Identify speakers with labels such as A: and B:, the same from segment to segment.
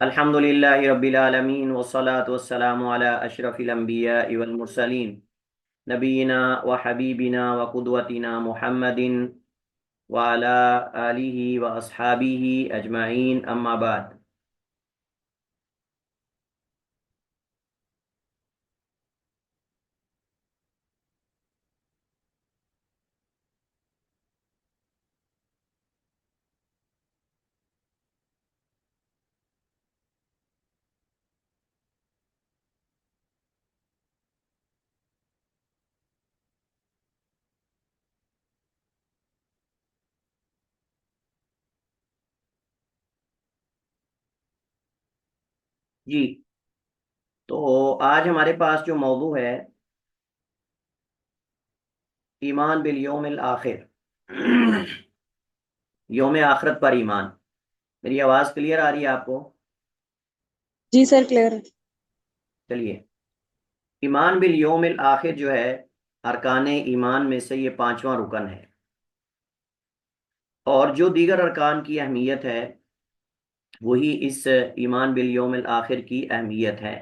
A: الحمدللہ رب العالمین والصلاة والسلام علی اشرف الانبیاء والمرسلین نبینا و حبیبنا و قدوتنا محمد وعلی آلہ و اصحابہ اجمعین اما بعد۔ جی، تو آج ہمارے پاس جو موضوع ہے ایمان بالیوم الآخر، یوم آخرت پر ایمان۔ میری آواز کلیئر آ رہی ہے آپ کو؟
B: جی سر، کلیئر ہے۔
A: چلیے، ایمان بالیوم الآخر جو ہے ارکان ایمان میں سے یہ پانچواں رکن ہے، اور جو دیگر ارکان کی اہمیت ہے وہی اس ایمان بالیوم الآخر کی اہمیت ہے۔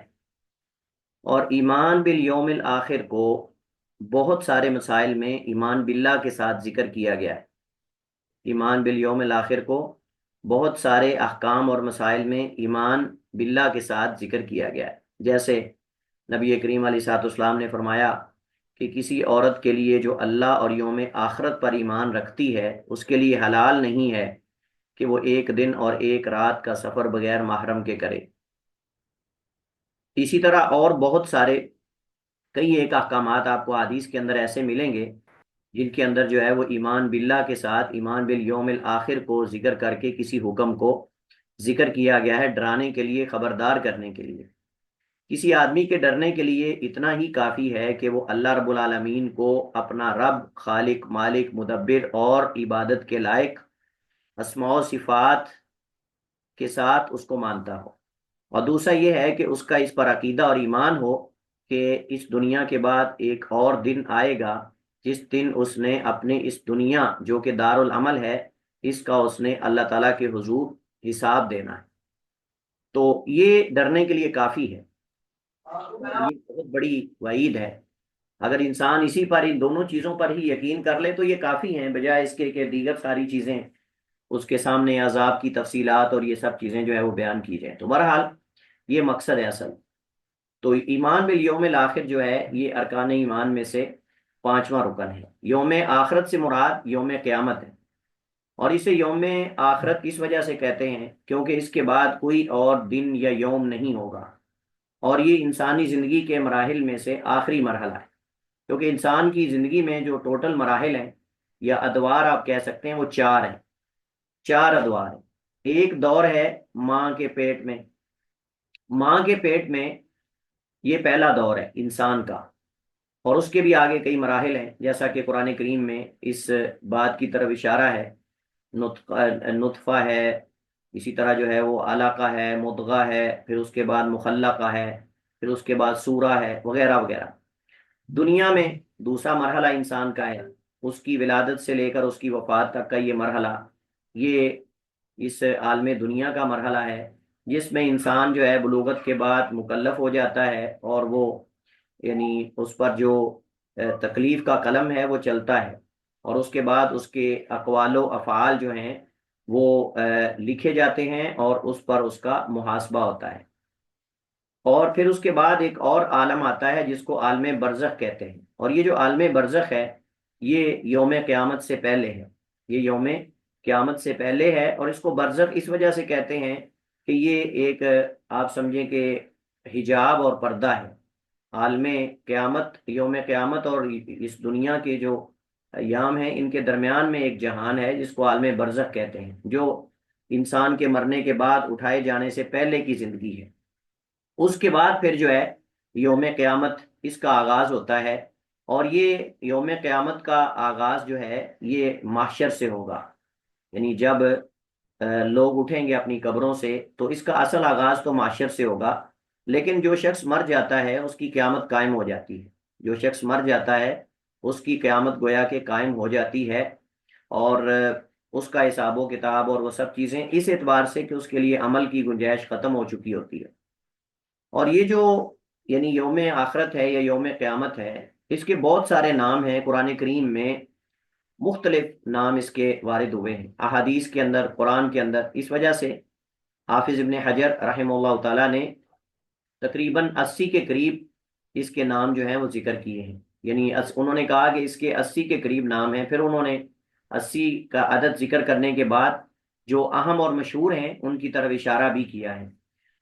A: اور ایمان بالیوم الآخر کو بہت سارے مسائل میں ایمان باللہ کے ساتھ ذکر کیا گیا ہے۔ ایمان بالیوم الآخر کو بہت سارے احکام اور مسائل میں ایمان باللہ کے ساتھ ذکر کیا گیا ہے، جیسے نبی کریم علیہ الصلوۃ والسلام نے فرمایا کہ کسی عورت کے لیے جو اللہ اور یوم آخرت پر ایمان رکھتی ہے اس کے لیے حلال نہیں ہے کہ وہ ایک دن اور ایک رات کا سفر بغیر محرم کے کرے۔ اسی طرح اور بہت سارے کئی ایک احکامات آپ کو حدیث کے اندر ایسے ملیں گے جن کے اندر جو ہے وہ ایمان باللہ کے ساتھ ایمان بالیوم الآخر کو ذکر کر کے کسی حکم کو ذکر کیا گیا ہے، ڈرانے کے لیے، خبردار کرنے کے لیے۔ کسی آدمی کے ڈرنے کے لیے اتنا ہی کافی ہے کہ وہ اللہ رب العالمین کو اپنا رب، خالق، مالک، مدبر اور عبادت کے لائق اسماء و صفات کے ساتھ اس کو مانتا ہو، اور دوسرا یہ ہے کہ اس کا اس پر عقیدہ اور ایمان ہو کہ اس دنیا کے بعد ایک اور دن آئے گا جس دن اس نے اپنے اس دنیا جو کہ دار العمل ہے اس کا اس نے اللہ تعالیٰ کے حضور حساب دینا ہے۔ تو یہ ڈرنے کے لیے کافی ہے، یہ بہت بڑی وعید ہے۔ اگر انسان اسی پر، ان دونوں چیزوں پر ہی یقین کر لے تو یہ کافی ہیں، بجائے اس کے کہ دیگر ساری چیزیں اس کے سامنے عذاب کی تفصیلات اور یہ سب چیزیں جو ہے وہ بیان کی جائیں۔ تو بہرحال یہ مقصد ہے اصل۔ تو ایمان بالیوم الآخر جو ہے یہ ارکان ایمان میں سے پانچواں رکن ہے۔ یوم آخرت سے مراد یوم قیامت ہے، اور اسے یوم آخرت اس وجہ سے کہتے ہیں کیونکہ اس کے بعد کوئی اور دن یا یوم نہیں ہوگا، اور یہ انسانی زندگی کے مراحل میں سے آخری مرحلہ ہے، کیونکہ انسان کی زندگی میں جو ٹوٹل مراحل ہیں یا ادوار آپ کہہ سکتے ہیں وہ چار ہیں، چار ادوار ہیں۔ ایک دور ہے ماں کے پیٹ میں، ماں کے پیٹ میں یہ پہلا دور ہے انسان کا، اور اس کے بھی آگے کئی مراحل ہیں، جیسا کہ قرآن کریم میں اس بات کی طرف اشارہ ہے۔ نطفہ ہے، اسی طرح جو ہے وہ علقہ ہے، مضغہ ہے، پھر اس کے بعد مخلقہ ہے، پھر اس کے بعد سورہ ہے، وغیرہ وغیرہ۔ دنیا میں دوسرا مرحلہ انسان کا ہے، اس کی ولادت سے لے کر اس کی وفات تک کا یہ مرحلہ، یہ اس عالم دنیا کا مرحلہ ہے جس میں انسان جو ہے بلوغت کے بعد مکلف ہو جاتا ہے، اور وہ یعنی اس پر جو تکلیف کا قلم ہے وہ چلتا ہے، اور اس کے بعد اس کے اقوال و افعال جو ہیں وہ لکھے جاتے ہیں، اور اس پر اس کا محاسبہ ہوتا ہے۔ اور پھر اس کے بعد ایک اور عالم آتا ہے جس کو عالم برزخ کہتے ہیں، اور یہ جو عالم برزخ ہے یہ یوم قیامت سے پہلے ہے، یہ یوم قیامت سے پہلے ہے، اور اس کو برزخ اس وجہ سے کہتے ہیں کہ یہ ایک آپ سمجھیں کہ حجاب اور پردہ ہے۔ عالم قیامت، یوم قیامت اور اس دنیا کے جو ایام ہیں ان کے درمیان میں ایک جہان ہے جس کو عالم برزخ کہتے ہیں، جو انسان کے مرنے کے بعد اٹھائے جانے سے پہلے کی زندگی ہے۔ اس کے بعد پھر جو ہے یوم قیامت، اس کا آغاز ہوتا ہے، اور یہ یوم قیامت کا آغاز جو ہے یہ محشر سے ہوگا، یعنی جب لوگ اٹھیں گے اپنی قبروں سے تو اس کا اصل آغاز تو محشر سے ہوگا۔ لیکن جو شخص مر جاتا ہے اس کی قیامت قائم ہو جاتی ہے، جو شخص مر جاتا ہے اس کی قیامت گویا کہ قائم ہو جاتی ہے، اور اس کا حساب و کتاب اور وہ سب چیزیں، اس اعتبار سے کہ اس کے لیے عمل کی گنجائش ختم ہو چکی ہوتی ہے۔ اور یہ جو یعنی یوم آخرت ہے یا یوم قیامت ہے، اس کے بہت سارے نام ہیں قرآن کریم میں، مختلف نام اس کے وارد ہوئے ہیں احادیث کے اندر، قرآن کے اندر۔ اس وجہ سے حافظ ابن حجر رحمہ اللہ تعالیٰ نے تقریباً 80 کے قریب اس کے نام جو ہیں وہ ذکر کیے ہیں، یعنی انہوں نے کہا کہ اس کے 80 کے قریب نام ہیں، پھر انہوں نے 80 کا عدد ذکر کرنے کے بعد جو اہم اور مشہور ہیں ان کی طرف اشارہ بھی کیا ہے۔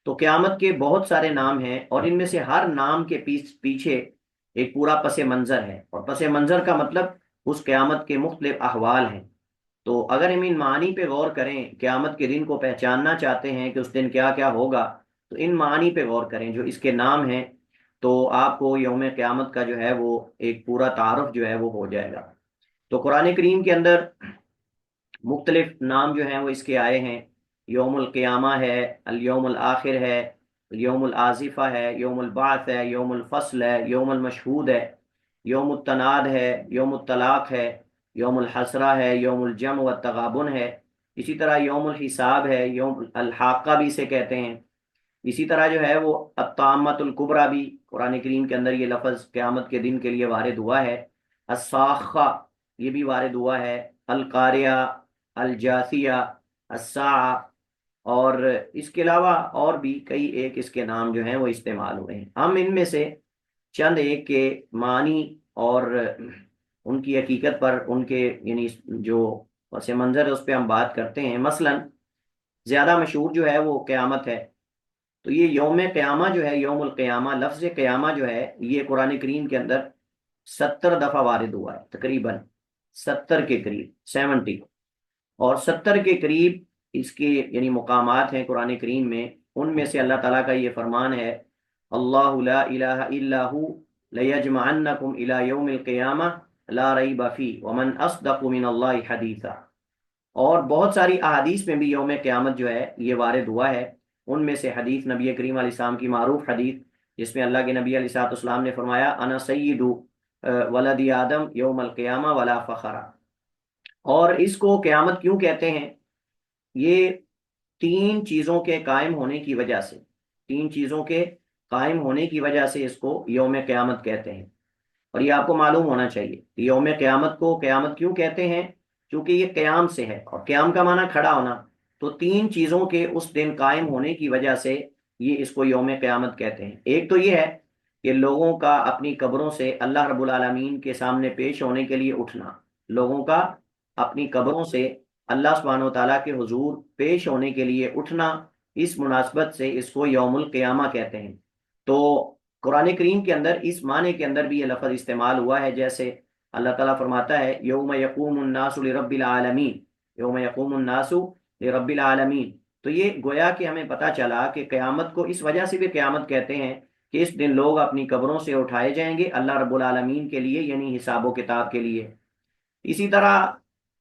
A: تو قیامت کے بہت سارے نام ہیں، اور ان میں سے ہر نام کے پیچھے ایک پورا پس منظر ہے، اور پس منظر کا مطلب اس قیامت کے مختلف احوال ہیں۔ تو اگر ہم ان معانی پہ غور کریں، قیامت کے دن کو پہچاننا چاہتے ہیں کہ اس دن کیا کیا ہوگا، تو ان معانی پہ غور کریں جو اس کے نام ہیں، تو آپ کو یوم قیامت کا جو ہے وہ ایک پورا تعارف جو ہے وہ ہو جائے گا۔ تو قرآن کریم کے اندر مختلف نام جو ہیں وہ اس کے آئے ہیں، یوم القیامہ ہے، الیوم الآخر ہے، یوم العازفہ ہے، یوم البعث ہے، یوم الفصل ہے، یوم المشہود ہے، یوم التناد ہے، یوم الطلاق ہے، یوم الحسرہ ہے، یوم الجمع والتغابن ہے، اسی طرح یوم الحساب ہے، یوم الحاقہ بھی اسے کہتے ہیں۔ اسی طرح جو ہے وہ الطامۃ الکبریٰ بھی قرآن کریم کے اندر یہ لفظ قیامت کے دن کے لیے وارد ہوا ہے۔ الصاخہ یہ بھی وارد ہوا ہے، القاریہ، الجاثیہ، الساعہ، اور اس کے علاوہ اور بھی کئی ایک اس کے نام جو ہیں وہ استعمال ہوئے ہیں۔ ہم ان میں سے چند ایک کے معنی اور ان کی حقیقت پر، ان کے یعنی جو پس منظر ہے اس پہ ہم بات کرتے ہیں۔ مثلا زیادہ مشہور جو ہے وہ قیامت ہے، تو یہ یوم قیامہ جو ہے، یوم القیامہ، لفظ قیامہ جو ہے یہ قرآن کریم کے اندر 70 دفعہ وارد ہوا ہے، تقریباً 70 کے قریب، 70، اور 70 کے قریب اس کے یعنی مقامات ہیں قرآن کریم میں۔ ان میں سے اللہ تعالیٰ کا یہ فرمان ہے، اللہ لا الہ الا ہو لیجمعنکم الی یوم القیامہ لا ریب فیہ ومن اصدق من اللہ حدیثا۔ اور بہت ساری احادیث میں بھی یوم قیامت جو ہے یہ وارد ہوا ہے۔ ان میں سے حدیث نبی کریم علیہ السلام کی معروف حدیث، جس میں اللہ کے نبی علیہ الصلوۃ والسلام نے فرمایا، انا سید ولد آدم یوم القیامہ ولا فخرا۔ اور اس کو قیامت کیوں کہتے ہیں؟ یہ تین چیزوں کے قائم ہونے کی وجہ سے، تین چیزوں کے قائم ہونے کی وجہ سے اس کو یوم قیامت کہتے ہیں۔ اور یہ آپ کو معلوم ہونا چاہیے، یوم قیامت کو قیامت کیوں کہتے ہیں؟ کیونکہ یہ قیام سے ہے، اور قیام کا معنی کھڑا ہونا، تو تین چیزوں کے اس دن قائم ہونے کی وجہ سے یہ اس کو یوم قیامت کہتے ہیں۔ ایک تو یہ ہے کہ لوگوں کا اپنی قبروں سے اللہ رب العالمین کے سامنے پیش ہونے کے لیے اٹھنا، لوگوں کا اپنی قبروں سے اللہ سبحانہ و تعالیٰ کے حضور پیش ہونے کے لیے اٹھنا، اس مناسبت سے اس کو یوم القیامہ کہتے ہیں۔ تو قرآن کریم کے اندر اس معنی کے اندر بھی یہ لفظ استعمال ہوا ہے، جیسے اللہ تعالیٰ فرماتا ہے، یوم یقوم الناس لرب العالمین، یوم یقوم الناس لرب العالمین۔ تو یہ گویا کہ ہمیں پتہ چلا کہ قیامت کو اس وجہ سے بھی قیامت کہتے ہیں کہ اس دن لوگ اپنی قبروں سے اٹھائے جائیں گے اللہ رب العالمین کے لیے، یعنی حساب و کتاب کے لیے۔ اسی طرح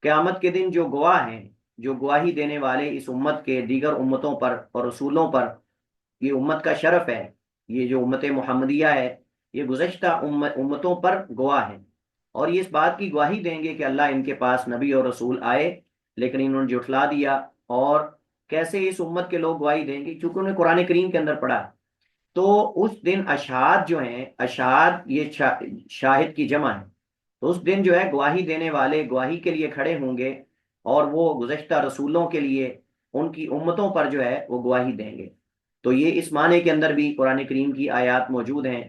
A: قیامت کے دن جو گواہ ہیں، جو گواہی دینے والے اس امت کے دیگر امتوں پر اور رسولوں پر، یہ امت کا شرف ہے، یہ جو امت محمدیہ ہے یہ گزشتہ امتوں پر گواہ ہیں، اور یہ اس بات کی گواہی دیں گے کہ اللہ ان کے پاس نبی اور رسول آئے لیکن انہوں نے جھٹلا دیا۔ اور کیسے اس امت کے لوگ گواہی دیں گے؟ کیونکہ انہوں نے قرآن کریم کے اندر پڑھا۔ تو اس دن اشہاد جو ہیں، اشہاد یہ شاہد کی جمع ہے، تو اس دن جو ہے گواہی دینے والے گواہی کے لیے کھڑے ہوں گے، اور وہ گزشتہ رسولوں کے لیے، ان کی امتوں پر جو ہے وہ گواہی دیں گے۔ تو یہ اس معنی کے اندر بھی قرآن کریم کی آیات موجود ہیں،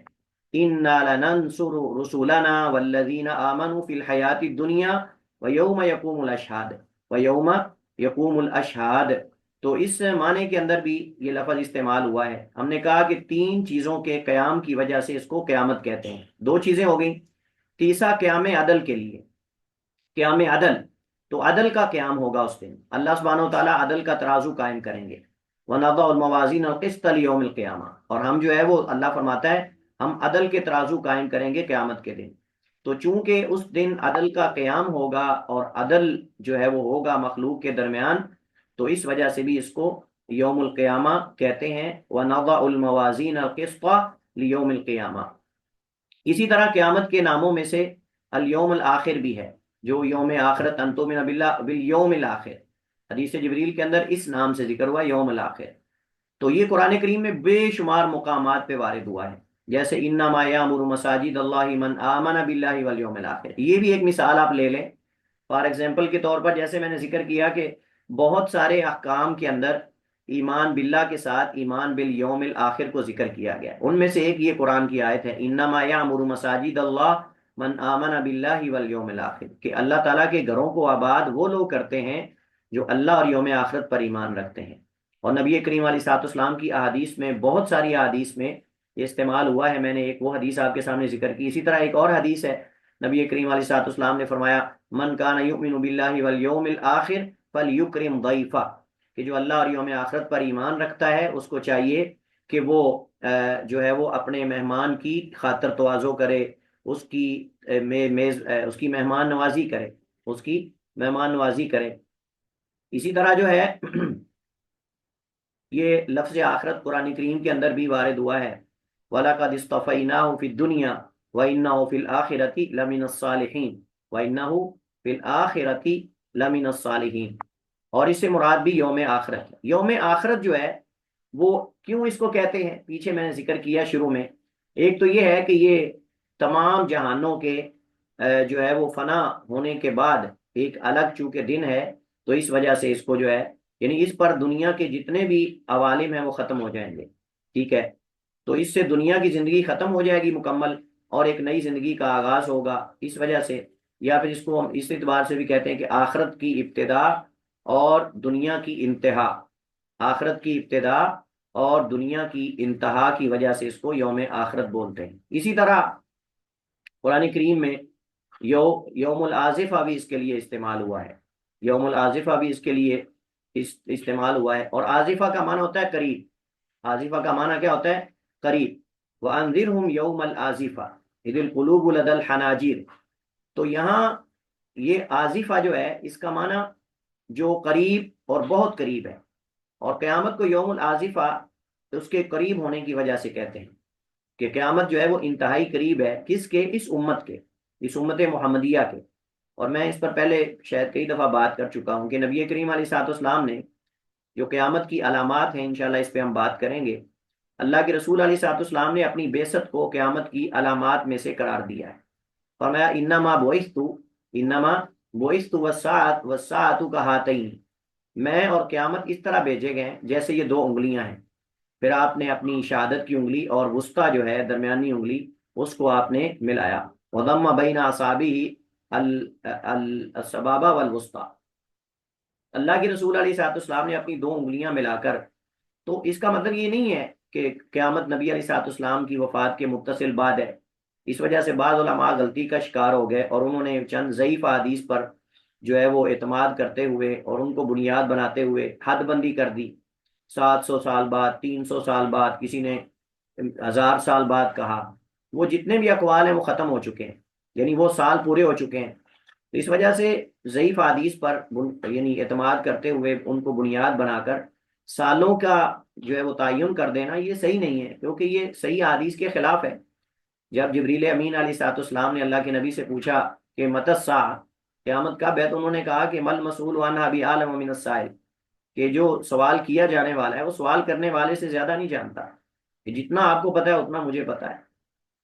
A: اِنَّا لَنَنصُرُ رُسُلَنَا وَالَّذِينَ آمَنُوا فِي الْحَيَاةِ الدُّنْيَا وَيَوْمَ يَقُومُ الْأَشْهَادُ وَيَوْمَ يَقُومُ الْأَشْهَادُ۔ تو اس معنی کے اندر بھی یہ لفظ استعمال ہوا ہے۔ ہم نے کہا کہ تین چیزوں کے قیام کی وجہ سے اس کو قیامت کہتے ہیں، دو چیزیں ہو گئیں۔ تیسرا قیام عدل کے لیے، قیام عدل، تو عدل کا قیام ہوگا اس دن، اللہ سبحانہ و تعالیٰ عدل کا ترازو قائم کریں گے۔ وَنَضَعُ الْمَوَازِينَ الْقِسْطَ لِيَوْمِ الْقِيَامَةِ، اور ہم جو ہے وہ اللہ فرماتا ہے ہم عدل کے ترازو قائم کریں گے قیامت کے دن۔ تو چونکہ اس دن عدل کا قیام ہوگا اور عدل جو ہے وہ ہوگا مخلوق کے درمیان، تو اس وجہ سے بھی اس کو یوم القیامہ کہتے ہیں۔ وَنَضَعُ الْمَوَازِينَ الْقِسْطَ لِيَوْمِ الْقِيَامَةِ۔ اسی طرح قیامت کے ناموں میں سے الیوم الآخر بھی ہے۔ جو یوم آخرت، ان تؤمن باللہ بالیوم الآخر، حدیث جبریل کے اندر اس نام سے ذکر ہوا یوم الآخر. تو یہ قرآن کریم میں بے شمار مقامات پہ وارد ہوا ہے. جیسے انما یامر مساجد اللہ من آمن باللہ والیوم الآخر، یہ بھی ایک مثال آپ لے لیں. فار ایگزامپل کے طور پر جیسے میں نے ذکر کیا کہ بہت سارے احکام کے اندر ایمان باللہ کے ساتھ ایمان بالیوم الآخر کو ذکر کیا گیا ہے. ان میں سے ایک یہ قرآن کی آیت ہے، انما یامر مساجد اللہ من آمن باللہ والیوم الآخر، کہ اللہ تعالیٰ کے گھروں کو آباد وہ لوگ کرتے ہیں جو اللہ اور یوم آخرت پر ایمان رکھتے ہیں. اور نبی کریم علیہ الصلوۃ والسلام کی احادیث میں، بہت ساری احادیث میں یہ استعمال ہوا ہے. میں نے ایک وہ حدیث آپ کے سامنے ذکر کی. اسی طرح ایک اور حدیث ہے، نبی کریم علیہ الصلوۃ والسلام نے فرمایا من کان یؤمن باللہ والیوم الآخر فلیکرم ضیفہ، کہ جو اللہ اور یوم آخرت پر ایمان رکھتا ہے اس کو چاہیے کہ وہ جو ہے وہ اپنے مہمان کی خاطر تواضع کرے، اس کی اس کی مہمان نوازی کرے، اس کی مہمان نوازی کرے. اسی طرح جو ہے یہ لفظ آخرت قرآن کریم کے اندر بھی وارد ہوا ہے، وَلَقَدِ اصْطَفَيْنَاهُ فِي الدُّنْيَا وَإِنَّهُ فِي الْآخِرَةِ لَمِنَ الصَّالِحِينَ وَإِنَّهُ فِي الْآخِرَةِ لَمِنَ الصَّالِحِينَ. اور اس سے مراد بھی یوم آخرت ہے. یوم آخرت جو ہے وہ کیوں اس کو کہتے ہیں، پیچھے میں نے ذکر کیا شروع میں. ایک تو یہ ہے کہ یہ تمام جہانوں کے جو ہے وہ فنا ہونے کے بعد ایک الگ چونکہ دن ہے، تو اس وجہ سے اس کو جو ہے، یعنی اس پر دنیا کے جتنے بھی عوالم ہیں وہ ختم ہو جائیں گے. ٹھیک ہے، تو اس سے دنیا کی زندگی ختم ہو جائے گی مکمل، اور ایک نئی زندگی کا آغاز ہوگا اس وجہ سے. یا پھر اس کو ہم اس اعتبار سے بھی کہتے ہیں کہ آخرت کی ابتدا اور دنیا کی انتہا، آخرت کی ابتدا اور دنیا کی انتہا کی وجہ سے اس کو یوم آخرت بولتے ہیں. اسی طرح قرآن کریم میں یوم العازفہ بھی اس کے لیے استعمال ہوا ہے. یوم العازفہ بھی اس کے لیے استعمال ہوا ہے. اور عازفہ کا معنی ہوتا ہے قریب. عازفہ کا معنی کیا ہوتا ہے؟ قریب. وَأَنذِرْهُمْ يَوْمَ الْعَازِفَةِ إِذِ الْقُلُوبُ لَدَى الْحَنَاجِرِ. تو یہاں یہ عازفہ جو ہے اس کا معنی جو قریب اور بہت قریب ہے، اور قیامت کو یوم العازفہ اس کے قریب ہونے کی وجہ سے کہتے ہیں کہ قیامت جو ہے وہ انتہائی قریب ہے. کس کے؟ اس امت کے، اس امت محمدیہ کے. اور میں اس پر پہلے شاید کئی دفعہ بات کر چکا ہوں کہ نبی کریم علیہ الصلوۃ والسلام نے جو قیامت کی علامات ہیں، انشاءاللہ اس پہ ہم بات کریں گے. اللہ کے رسول علیہ الصلوۃ والسلام نے اپنی بعثت کو قیامت کی علامات میں سے قرار دیا ہے. فرمایا انما بعثت، انما بعثت والساعۃ کہاتین، میں اور قیامت اس طرح بھیجے گئے ہیں جیسے یہ دو انگلیاں ہیں. پھر آپ نے اپنی شہادت کی انگلی اور وسطیٰ جو ہے درمیانی انگلی، اس کو آپ نے ملایا. وضم بین اصابعہ السبابہ والوسطیٰ. اللہ کے رسول علیہ الصلوۃ والسلام نے اپنی دو انگلیاں ملا کر، تو اس کا مطلب یہ نہیں ہے کہ قیامت نبی علیہ الصلوۃ والسلام کی وفات کے متصل بعد ہے. اس وجہ سے بعض علماء غلطی کا شکار ہو گئے اور انہوں نے چند ضعیف حدیث پر جو ہے وہ اعتماد کرتے ہوئے اور ان کو بنیاد بناتے ہوئے حد بندی کر دی. 700 سال بعد، 300 سال بعد، کسی نے 1000 سال بعد کہا. وہ جتنے بھی اقوال ہیں وہ ختم ہو چکے ہیں، یعنی وہ سال پورے ہو چکے ہیں. تو اس وجہ سے ضعیف حدیث پر یعنی اعتماد کرتے ہوئے ان کو بنیاد بنا کر سالوں کا جو ہے وہ تعین کر دینا یہ صحیح نہیں ہے، کیونکہ یہ صحیح حدیث کے خلاف ہے. جب جبریل امین علیہ الصلوۃ والسلام نے اللہ کے نبی سے پوچھا کہ متی الساعہ، قیامت کب ہے، تو انہوں نے کہا کہ مل مسئول عنہا بعلم من السائل، کہ جو سوال کیا جانے والا ہے وہ سوال کرنے والے سے زیادہ نہیں جانتا. کہ جتنا آپ کو پتا ہے اتنا مجھے پتا ہے.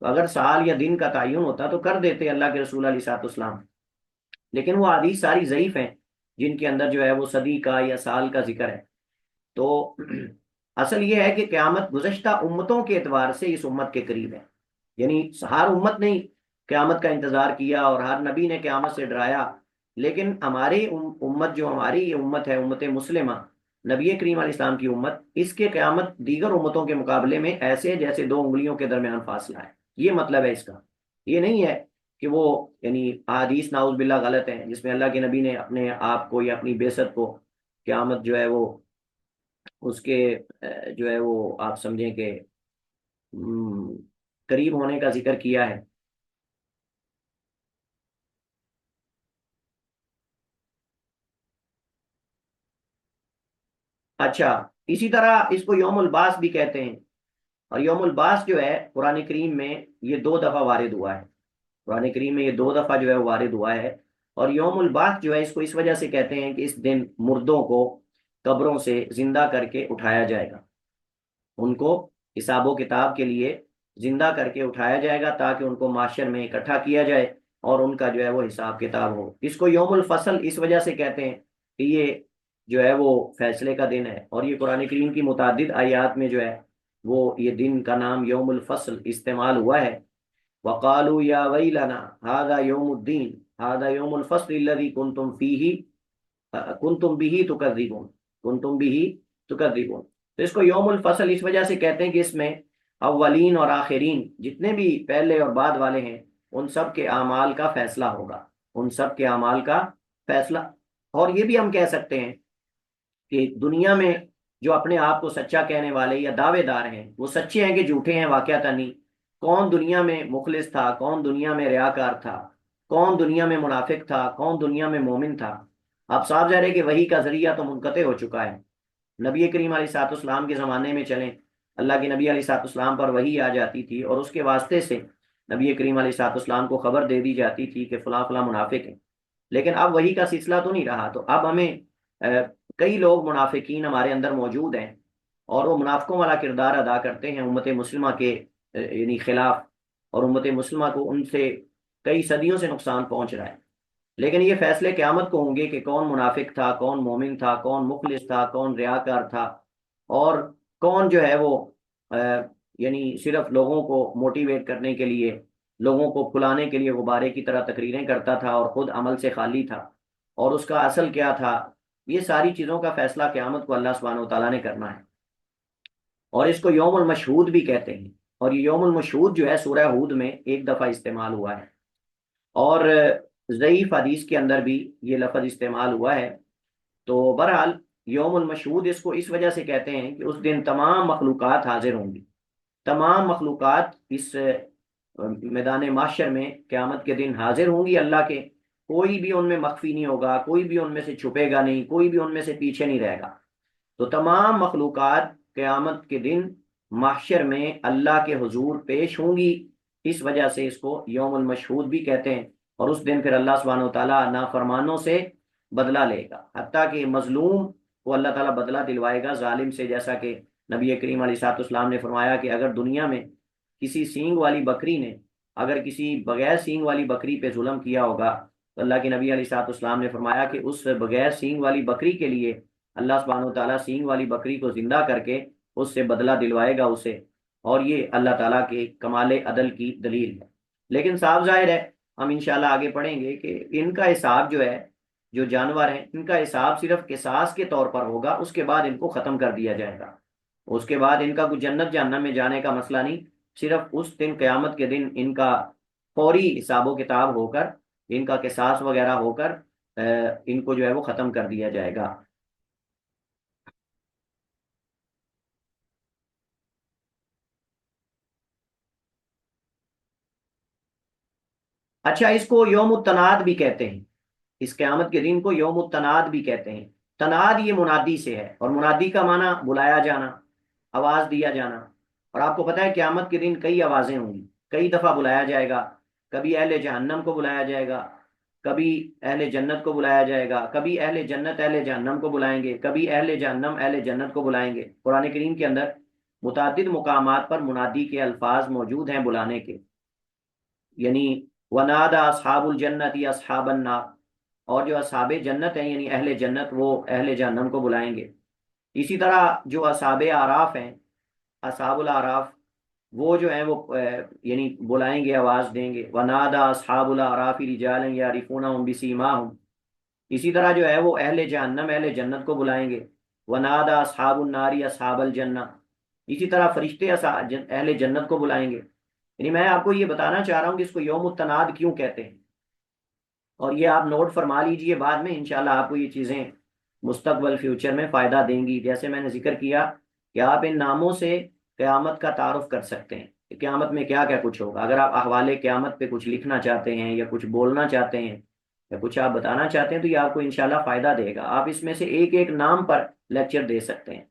A: تو اگر سال یا دن کا تعین ہوتا تو کر دیتے اللہ کے رسول علیہ الصلوۃ والسلام. لیکن وہ حدیث ساری ضعیف ہیں جن کے اندر جو ہے وہ صدی کا یا سال کا ذکر ہے. تو اصل یہ ہے کہ قیامت گزشتہ امتوں کے اعتبار سے اس امت کے قریب ہے. یعنی ہر امت نے قیامت کا انتظار کیا اور ہر نبی نے قیامت سے ڈرایا، لیکن ہماری امت، جو ہماری امت ہے، امت مسلمہ، نبی کریم علیہ السلام کی امت، اس کے قیامت دیگر امتوں کے مقابلے میں ایسے جیسے دو انگلیوں کے درمیان فاصلہ ہے. یہ مطلب ہے اس کا. یہ نہیں ہے کہ وہ یعنی احادیث نعوذ باللہ غلط ہیں جس میں اللہ کے نبی نے اپنے آپ کو یا اپنی بعثت کو قیامت جو ہے وہ اس کے جو ہے وہ آپ سمجھیں کہ قریب ہونے کا ذکر کیا ہے. اچھا، اسی طرح اس کو یوم الباس بھی کہتے ہیں. اور یوم الباس جو ہے قرآن کریم میں یہ 2 دفعہ وارد ہوا ہے. قرآن کریم میں یہ 2 دفعہ جو ہے وارد ہوا ہے. اور یوم البعث جو ہے اس کو اس وجہ سے کہتے ہیں کہ اس دن مردوں کو قبروں سے زندہ کر کے اٹھایا جائے گا، ان کو حساب و کتاب کے لیے زندہ کر کے اٹھایا جائے گا تاکہ ان کو معاشر میں اکٹھا کیا جائے اور ان کا جو ہے وہ حساب کتاب ہو۔ اس کو یوم الفصل اس وجہ سے کہتے ہیں کہ یہ جو ہے وہ فیصلے کا دن ہے، اور یہ قرآن کریم کی متعدد آیات میں جو ہے وہ یہ دن کا نام یوم الفصل استعمال ہوا ہے۔ وقالوا یا ویلنا هذا یوم الدین هذا یوم الفصل الذی کنتم فیہ کنتم به تکذبون کنتم به تکذبون۔ تو اس کو یوم الفصل اس وجہ سے کہتے ہیں کہ اس میں اولین اور آخرین جتنے بھی پہلے اور بعد والے ہیں ان سب کے اعمال کا فیصلہ ہوگا، ان سب کے اعمال کا فیصلہ۔ اور یہ بھی ہم کہہ سکتے ہیں کہ دنیا میں جو اپنے آپ کو سچا کہنے والے یا دعوے دار ہیں وہ سچے ہیں کہ جھوٹے ہیں واقعتا نہیں؟ کون دنیا میں مخلص تھا، کون دنیا میں ریاکار تھا، کون دنیا میں منافق تھا، کون دنیا میں مومن تھا؟ اب صاف ظاہر ہے کہ وہی کا ذریعہ تو منقطع ہو چکا ہے۔ نبی کریم علیہ الصلوۃ والسلام کے زمانے میں چلیں، اللہ کے نبی علیہ الصلوۃ والسلام پر وحی آ جاتی تھی اور اس کے واسطے سے نبی کریم علیہ الصلوۃ والسلام کو خبر دے دی جاتی تھی کہ فلاں فلاں منافق ہیں۔ لیکن اب وہی کا سلسلہ تو نہیں رہا، تو اب ہمیں کئی لوگ منافقین ہمارے اندر موجود ہیں اور وہ منافقوں والا کردار ادا کرتے ہیں امت مسلمہ کے یعنی خلاف، اور امت مسلمہ کو ان سے کئی صدیوں سے نقصان پہنچ رہا ہے۔ لیکن یہ فیصلے قیامت کو ہوں گے کہ کون منافق تھا، کون مومن تھا، کون مخلص تھا، کون ریاکار تھا، اور کون جو ہے وہ یعنی صرف لوگوں کو موٹیویٹ کرنے کے لیے، لوگوں کو پھلانے کے لیے غبارے کی طرح تقریریں کرتا تھا اور خود عمل سے خالی تھا، اور اس کا اصل کیا تھا۔ یہ ساری چیزوں کا فیصلہ قیامت کو اللہ سبحانہ و تعالیٰ نے کرنا ہے، اور اس کو یوم المشہود بھی کہتے ہیں۔ اور یہ یوم المشہود جو ہے سورہ ہود میں ایک دفعہ استعمال ہوا ہے، اور ضعیف حدیث کے اندر بھی یہ لفظ استعمال ہوا ہے۔ تو بہرحال یوم المشہود اس کو اس وجہ سے کہتے ہیں کہ اس دن تمام مخلوقات حاضر ہوں گی، تمام مخلوقات اس میدان محشر میں قیامت کے دن حاضر ہوں گی اللہ کے، کوئی بھی ان میں مخفی نہیں ہوگا، کوئی بھی ان میں سے چھپے گا نہیں، کوئی بھی ان میں سے پیچھے نہیں رہے گا۔ تو تمام مخلوقات قیامت کے دن محشر میں اللہ کے حضور پیش ہوں گی، اس وجہ سے اس کو یوم المشہود بھی کہتے ہیں۔ اور اس دن پھر اللہ سبحانہ و تعالیٰ نافرمانوں سے بدلہ لے گا، حتیٰ کہ مظلوم کو اللہ تعالیٰ بدلہ دلوائے گا ظالم سے، جیسا کہ نبی کریم علیہ الصلوۃ والسلام نے فرمایا کہ اگر دنیا میں کسی سینگ والی بکری نے اگر کسی بغیر سینگ والی بکری پہ ظلم کیا ہوگا تو اللہ کے نبی علیہ الصلوۃ والسلام نے فرمایا کہ اس بغیر سینگ والی بکری کے لیے اللہ سبحانہ و تعالیٰ سینگ والی بکری کو زندہ کر کے اس سے بدلہ دلوائے گا اسے، اور یہ اللہ تعالیٰ کے کمال عدل کی دلیل ہے۔ لیکن صاف ظاہر ہے، ہم انشاءاللہ آگے پڑھیں گے کہ ان کا حساب جو ہے، جو جانور ہیں ان کا حساب صرف قصاص کے طور پر ہوگا، اس کے بعد ان کو ختم کر دیا جائے گا، اس کے بعد ان کا کوئی جنت جہنم میں جانے کا مسئلہ نہیں، صرف اس دن قیامت کے دن ان کا فوری حساب و کتاب ہو کر، ان کا قصاص وغیرہ ہو کر ان کو جو ہے وہ ختم کر دیا جائے گا۔ اچھا، اس کو یوم التناد بھی کہتے ہیں، اس قیامت کے دن کو یوم التناد بھی کہتے ہیں۔ تناد یہ منادی سے ہے، اور منادی کا معنی بلایا جانا، آواز دیا جانا۔ اور آپ کو پتہ ہے قیامت کے دن کئی آوازیں ہوں گی، کئی دفعہ بلایا جائے گا، کبھی اہل جہنم کو بلایا جائے گا، کبھی اہل جنت کو بلایا جائے گا، کبھی اہل جنت اہل جہنم کو بلائیں گے، کبھی اہل جہنم اہل جنت کو بلائیں گے۔ قرآن کریم کے اندر متعدد مقامات پر منادی کے الفاظ موجود ہیں بلانے کے، یعنی ونادى اصحاب الجنت اصحاب النار، اور جو اصحاب جنت ہیں یعنی اہل جنت وہ اہل جہنم کو بلائیں گے۔ اسی طرح جو اصحاب اعراف ہیں، اصحاب الاعراف، وہ جو ہیں وہ یعنی بلائیں گے، آواز دیں گے، ونادى اصحاب الاعراف رجالا يعرفونهم بسيماهم۔ اسی طرح جو ہے وہ اہل جہنم اہل جنت کو بلائیں گے، ونادى اصحاب النار اصحاب الجنہ۔ اسی طرح فرشتے اہل جنت کو بلائیں گے۔ یعنی میں آپ کو یہ بتانا چاہ رہا ہوں کہ اس کو یوم التناد کیوں کہتے ہیں، اور یہ آپ نوٹ فرما لیجئے، بعد میں انشاءاللہ آپ کو یہ چیزیں مستقبل فیوچر میں فائدہ دیں گی۔ جیسے میں نے ذکر کیا کہ آپ ان ناموں سے قیامت کا تعارف کر سکتے ہیں کہ قیامت میں کیا کیا کچھ ہوگا۔ اگر آپ احوال قیامت پہ کچھ لکھنا چاہتے ہیں یا کچھ بولنا چاہتے ہیں یا کچھ آپ بتانا چاہتے ہیں تو یہ آپ کو انشاءاللہ فائدہ دے گا۔ آپ اس میں سے ایک ایک نام پر لیکچر دے سکتے ہیں،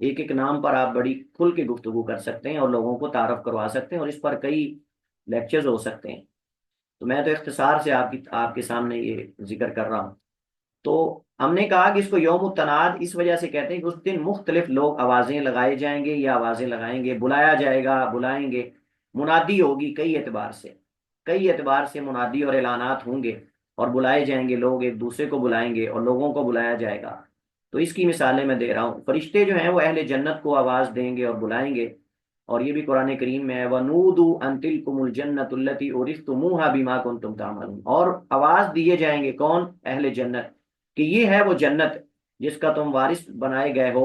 A: ایک ایک نام پر آپ بڑی کھل کے گفتگو کر سکتے ہیں اور لوگوں کو تعارف کروا سکتے ہیں، اور اس پر کئی لیکچرز ہو سکتے ہیں۔ تو میں تو اختصار سے آپ کے سامنے یہ ذکر کر رہا ہوں۔ تو ہم نے کہا کہ اس کو یوم التناد اس وجہ سے کہتے ہیں کہ اس دن مختلف لوگ آوازیں لگائے جائیں گے یا آوازیں لگائیں گے، بلایا جائے گا، بلائیں گے، منادی ہوگی، کئی اعتبار سے منادی اور اعلانات ہوں گے، اور بلائے جائیں گے، لوگ ایک دوسرے کو بلائیں گے اور لوگوں کو بلایا جائے گا۔ تو اس کی مثالیں میں دے رہا ہوں۔ فرشتے جو ہیں وہ اہل جنت کو آواز دیں گے اور بلائیں گے، اور یہ بھی قرآن کریم میں ہے، وَنُودُوا أَن تِلْكُمُ الْجَنَّةُ الَّتِي أُورِثْتُمُوهَا بِمَا كُنتُمْ تَعْمَلُونَ، اور آواز دیے جائیں گے کون؟ اہل جنت، کہ یہ ہے وہ جنت جس کا تم وارث بنائے گئے ہو،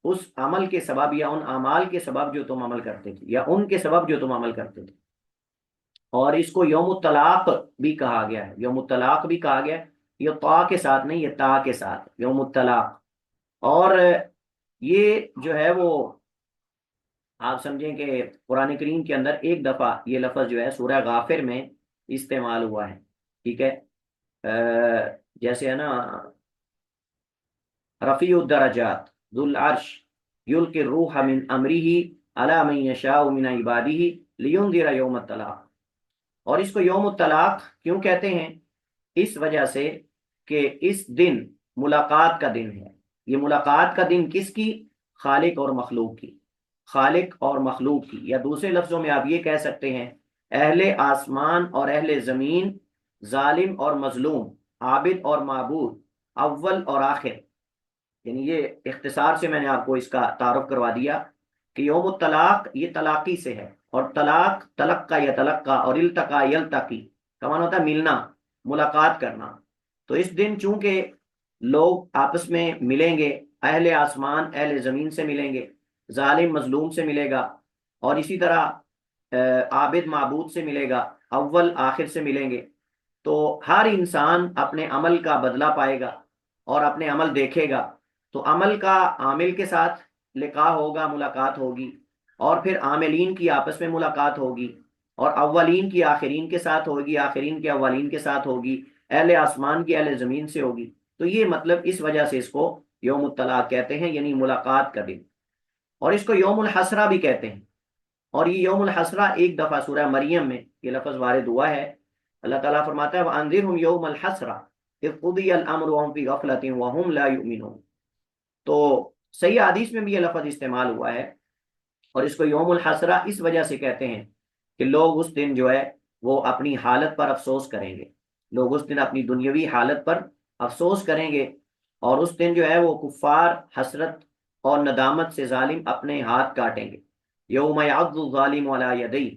A: اس عمل کے سبب یا ان اعمال کے سبب جو تم عمل کرتے تھے، یا ان کے سبب جو تم عمل کرتے تھے۔ اور اس کو یوم الطلاق بھی کہا گیا ہے، یوم الطلاق بھی کہا گیا ہے، یہ طا کے ساتھ نہیں، یہ تا کے ساتھ، یوم الطلاق۔ اور یہ جو ہے وہ آپ سمجھیں کہ قرآن کریم کے اندر ایک دفعہ یہ لفظ جو ہے سورہ غافر میں استعمال ہوا ہے، ٹھیک ہے؟ جیسے ہے نا، رفیع الدرجات ذو العرش یلقی الروح من امرہ علی من یشاء من عبادہ لینذر یوم الطلاق۔ اور اس کو یوم الطلاق کیوں کہتے ہیں؟ اس وجہ سے کہ اس دن ملاقات کا دن ہے۔ یہ ملاقات کا دن کس کی؟ خالق اور مخلوق کی، خالق اور مخلوق کی، یا دوسرے لفظوں میں آپ یہ کہہ سکتے ہیں اہل آسمان اور اہل زمین، ظالم اور مظلوم، عابد اور معبود، اول اور آخر۔ یعنی یہ اختصار سے میں نے آپ کو اس کا تعارف کروا دیا کہ یوم الطلاق یہ طلاقی سے ہے، اور طلاق تلقا یا تلقا، اور التقا یلتقی کا معنی ہوتا ہے ملنا، ملاقات کرنا۔ تو اس دن چونکہ لوگ آپس میں ملیں گے، اہل آسمان اہل زمین سے ملیں گے، ظالم مظلوم سے ملے گا، اور اسی طرح عابد معبود سے ملے گا، اول آخر سے ملیں گے، تو ہر انسان اپنے عمل کا بدلہ پائے گا اور اپنے عمل دیکھے گا۔ تو عمل کا عامل کے ساتھ لقاء ہوگا، ملاقات ہوگی، اور پھر عاملین کی آپس میں ملاقات ہوگی، اور اولین کی آخرین کے ساتھ ہوگی، آخرین کے اولین کے ساتھ ہوگی، اہل آسمان کی اہل زمین سے ہوگی۔ تو یہ مطلب اس وجہ سے اس کو یوم الطلاق کہتے ہیں، یعنی ملاقات کا دن۔ اور اس کو یوم الحسرہ بھی کہتے ہیں۔ اور یہ یوم الحسرہ ایک دفعہ سورہ مریم میں یہ لفظ وارد ہوا ہے۔ اللہ تعالیٰ فرماتا ہے وَأَنذِرْهُمْ يَوْمَ الْحَسْرَةِ إِذْ قُضِيَ الْأَمْرُ وَهُمْ فِي غَفْلَةٍ وَهُمْ لَا يُؤْمِنُونَ۔ تو صحیح حدیث میں بھی یہ لفظ استعمال ہوا ہے، اور اس کو یوم الحسرہ اس وجہ سے کہتے ہیں کہ لوگ اس دن جو ہے وہ اپنی حالت پر افسوس کریں گے، لوگ اس دن اپنی دنیاوی حالت پر افسوس کریں گے، اور اس دن جو ہے وہ کفار حسرت اور ندامت سے ظالم اپنے ہاتھ کاٹیں گے۔ یوم یعض الظالم علی یدیہ،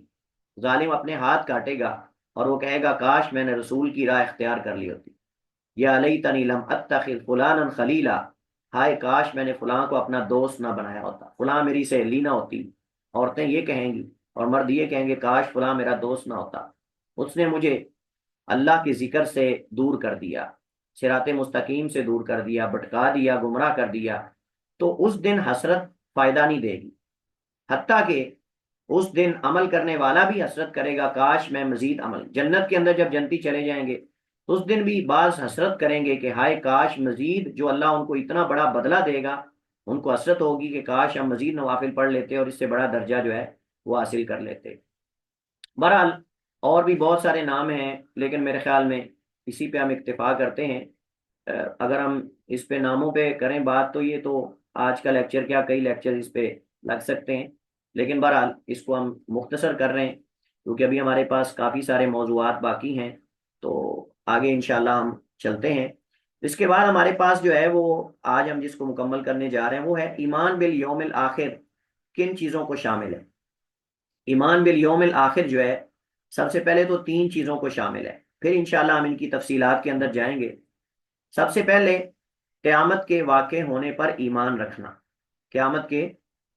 A: ظالم اپنے ہاتھ کاٹے گا اور وہ کہے گا کاش میں نے رسول کی راہ اختیار کر لی ہوتی، یا لیتنی لم اتخذ فلانا خلیلا، ہائے کاش میں نے فلاں کو اپنا دوست نہ بنایا ہوتا، فلاں میری سہیلی نہ ہوتی۔ عورتیں یہ کہیں گی اور مرد یہ کہیں گے کاش فلاں میرا دوست نہ ہوتا، اس نے مجھے اللہ کے ذکر سے دور کر دیا، صراط مستقیم سے دور کر دیا، بھٹکا دیا، گمراہ کر دیا۔ تو اس دن حسرت فائدہ نہیں دے گی، حتیٰ کہ اس دن عمل کرنے والا بھی حسرت کرے گا کاش میں مزید عمل، جنت کے اندر جب جنتی چلے جائیں گے تو اس دن بھی بعض حسرت کریں گے کہ ہائے کاش مزید، جو اللہ ان کو اتنا بڑا بدلہ دے گا، ان کو حسرت ہوگی کہ کاش ہم مزید نوافل پڑھ لیتے اور اس سے بڑا درجہ جو ہے وہ حاصل کر لیتے۔ بہرحال اور بھی بہت سارے نام ہیں، لیکن میرے خیال میں اسی پہ ہم اکتفا کرتے ہیں۔ اگر ہم اس پہ ناموں پہ کریں بات تو یہ تو آج کا لیکچر کیا، کئی لیکچر اس پہ لگ سکتے ہیں، لیکن بہرحال اس کو ہم مختصر کر رہے ہیں کیونکہ ابھی ہمارے پاس کافی سارے موضوعات باقی ہیں، تو آگے انشاءاللہ ہم چلتے ہیں۔ اس کے بعد ہمارے پاس جو ہے وہ آج ہم جس کو مکمل کرنے جا رہے ہیں وہ ہے ایمان بالیوم الآخر۔ کن چیزوں کو شامل ہے ایمان بالیوم الآخر؟ جو ہے سب سے پہلے تو تین چیزوں کو شامل ہے، پھر انشاءاللہ ہم ان کی تفصیلات کے اندر جائیں گے۔ سب سے پہلے قیامت کے واقع ہونے پر ایمان رکھنا، قیامت کے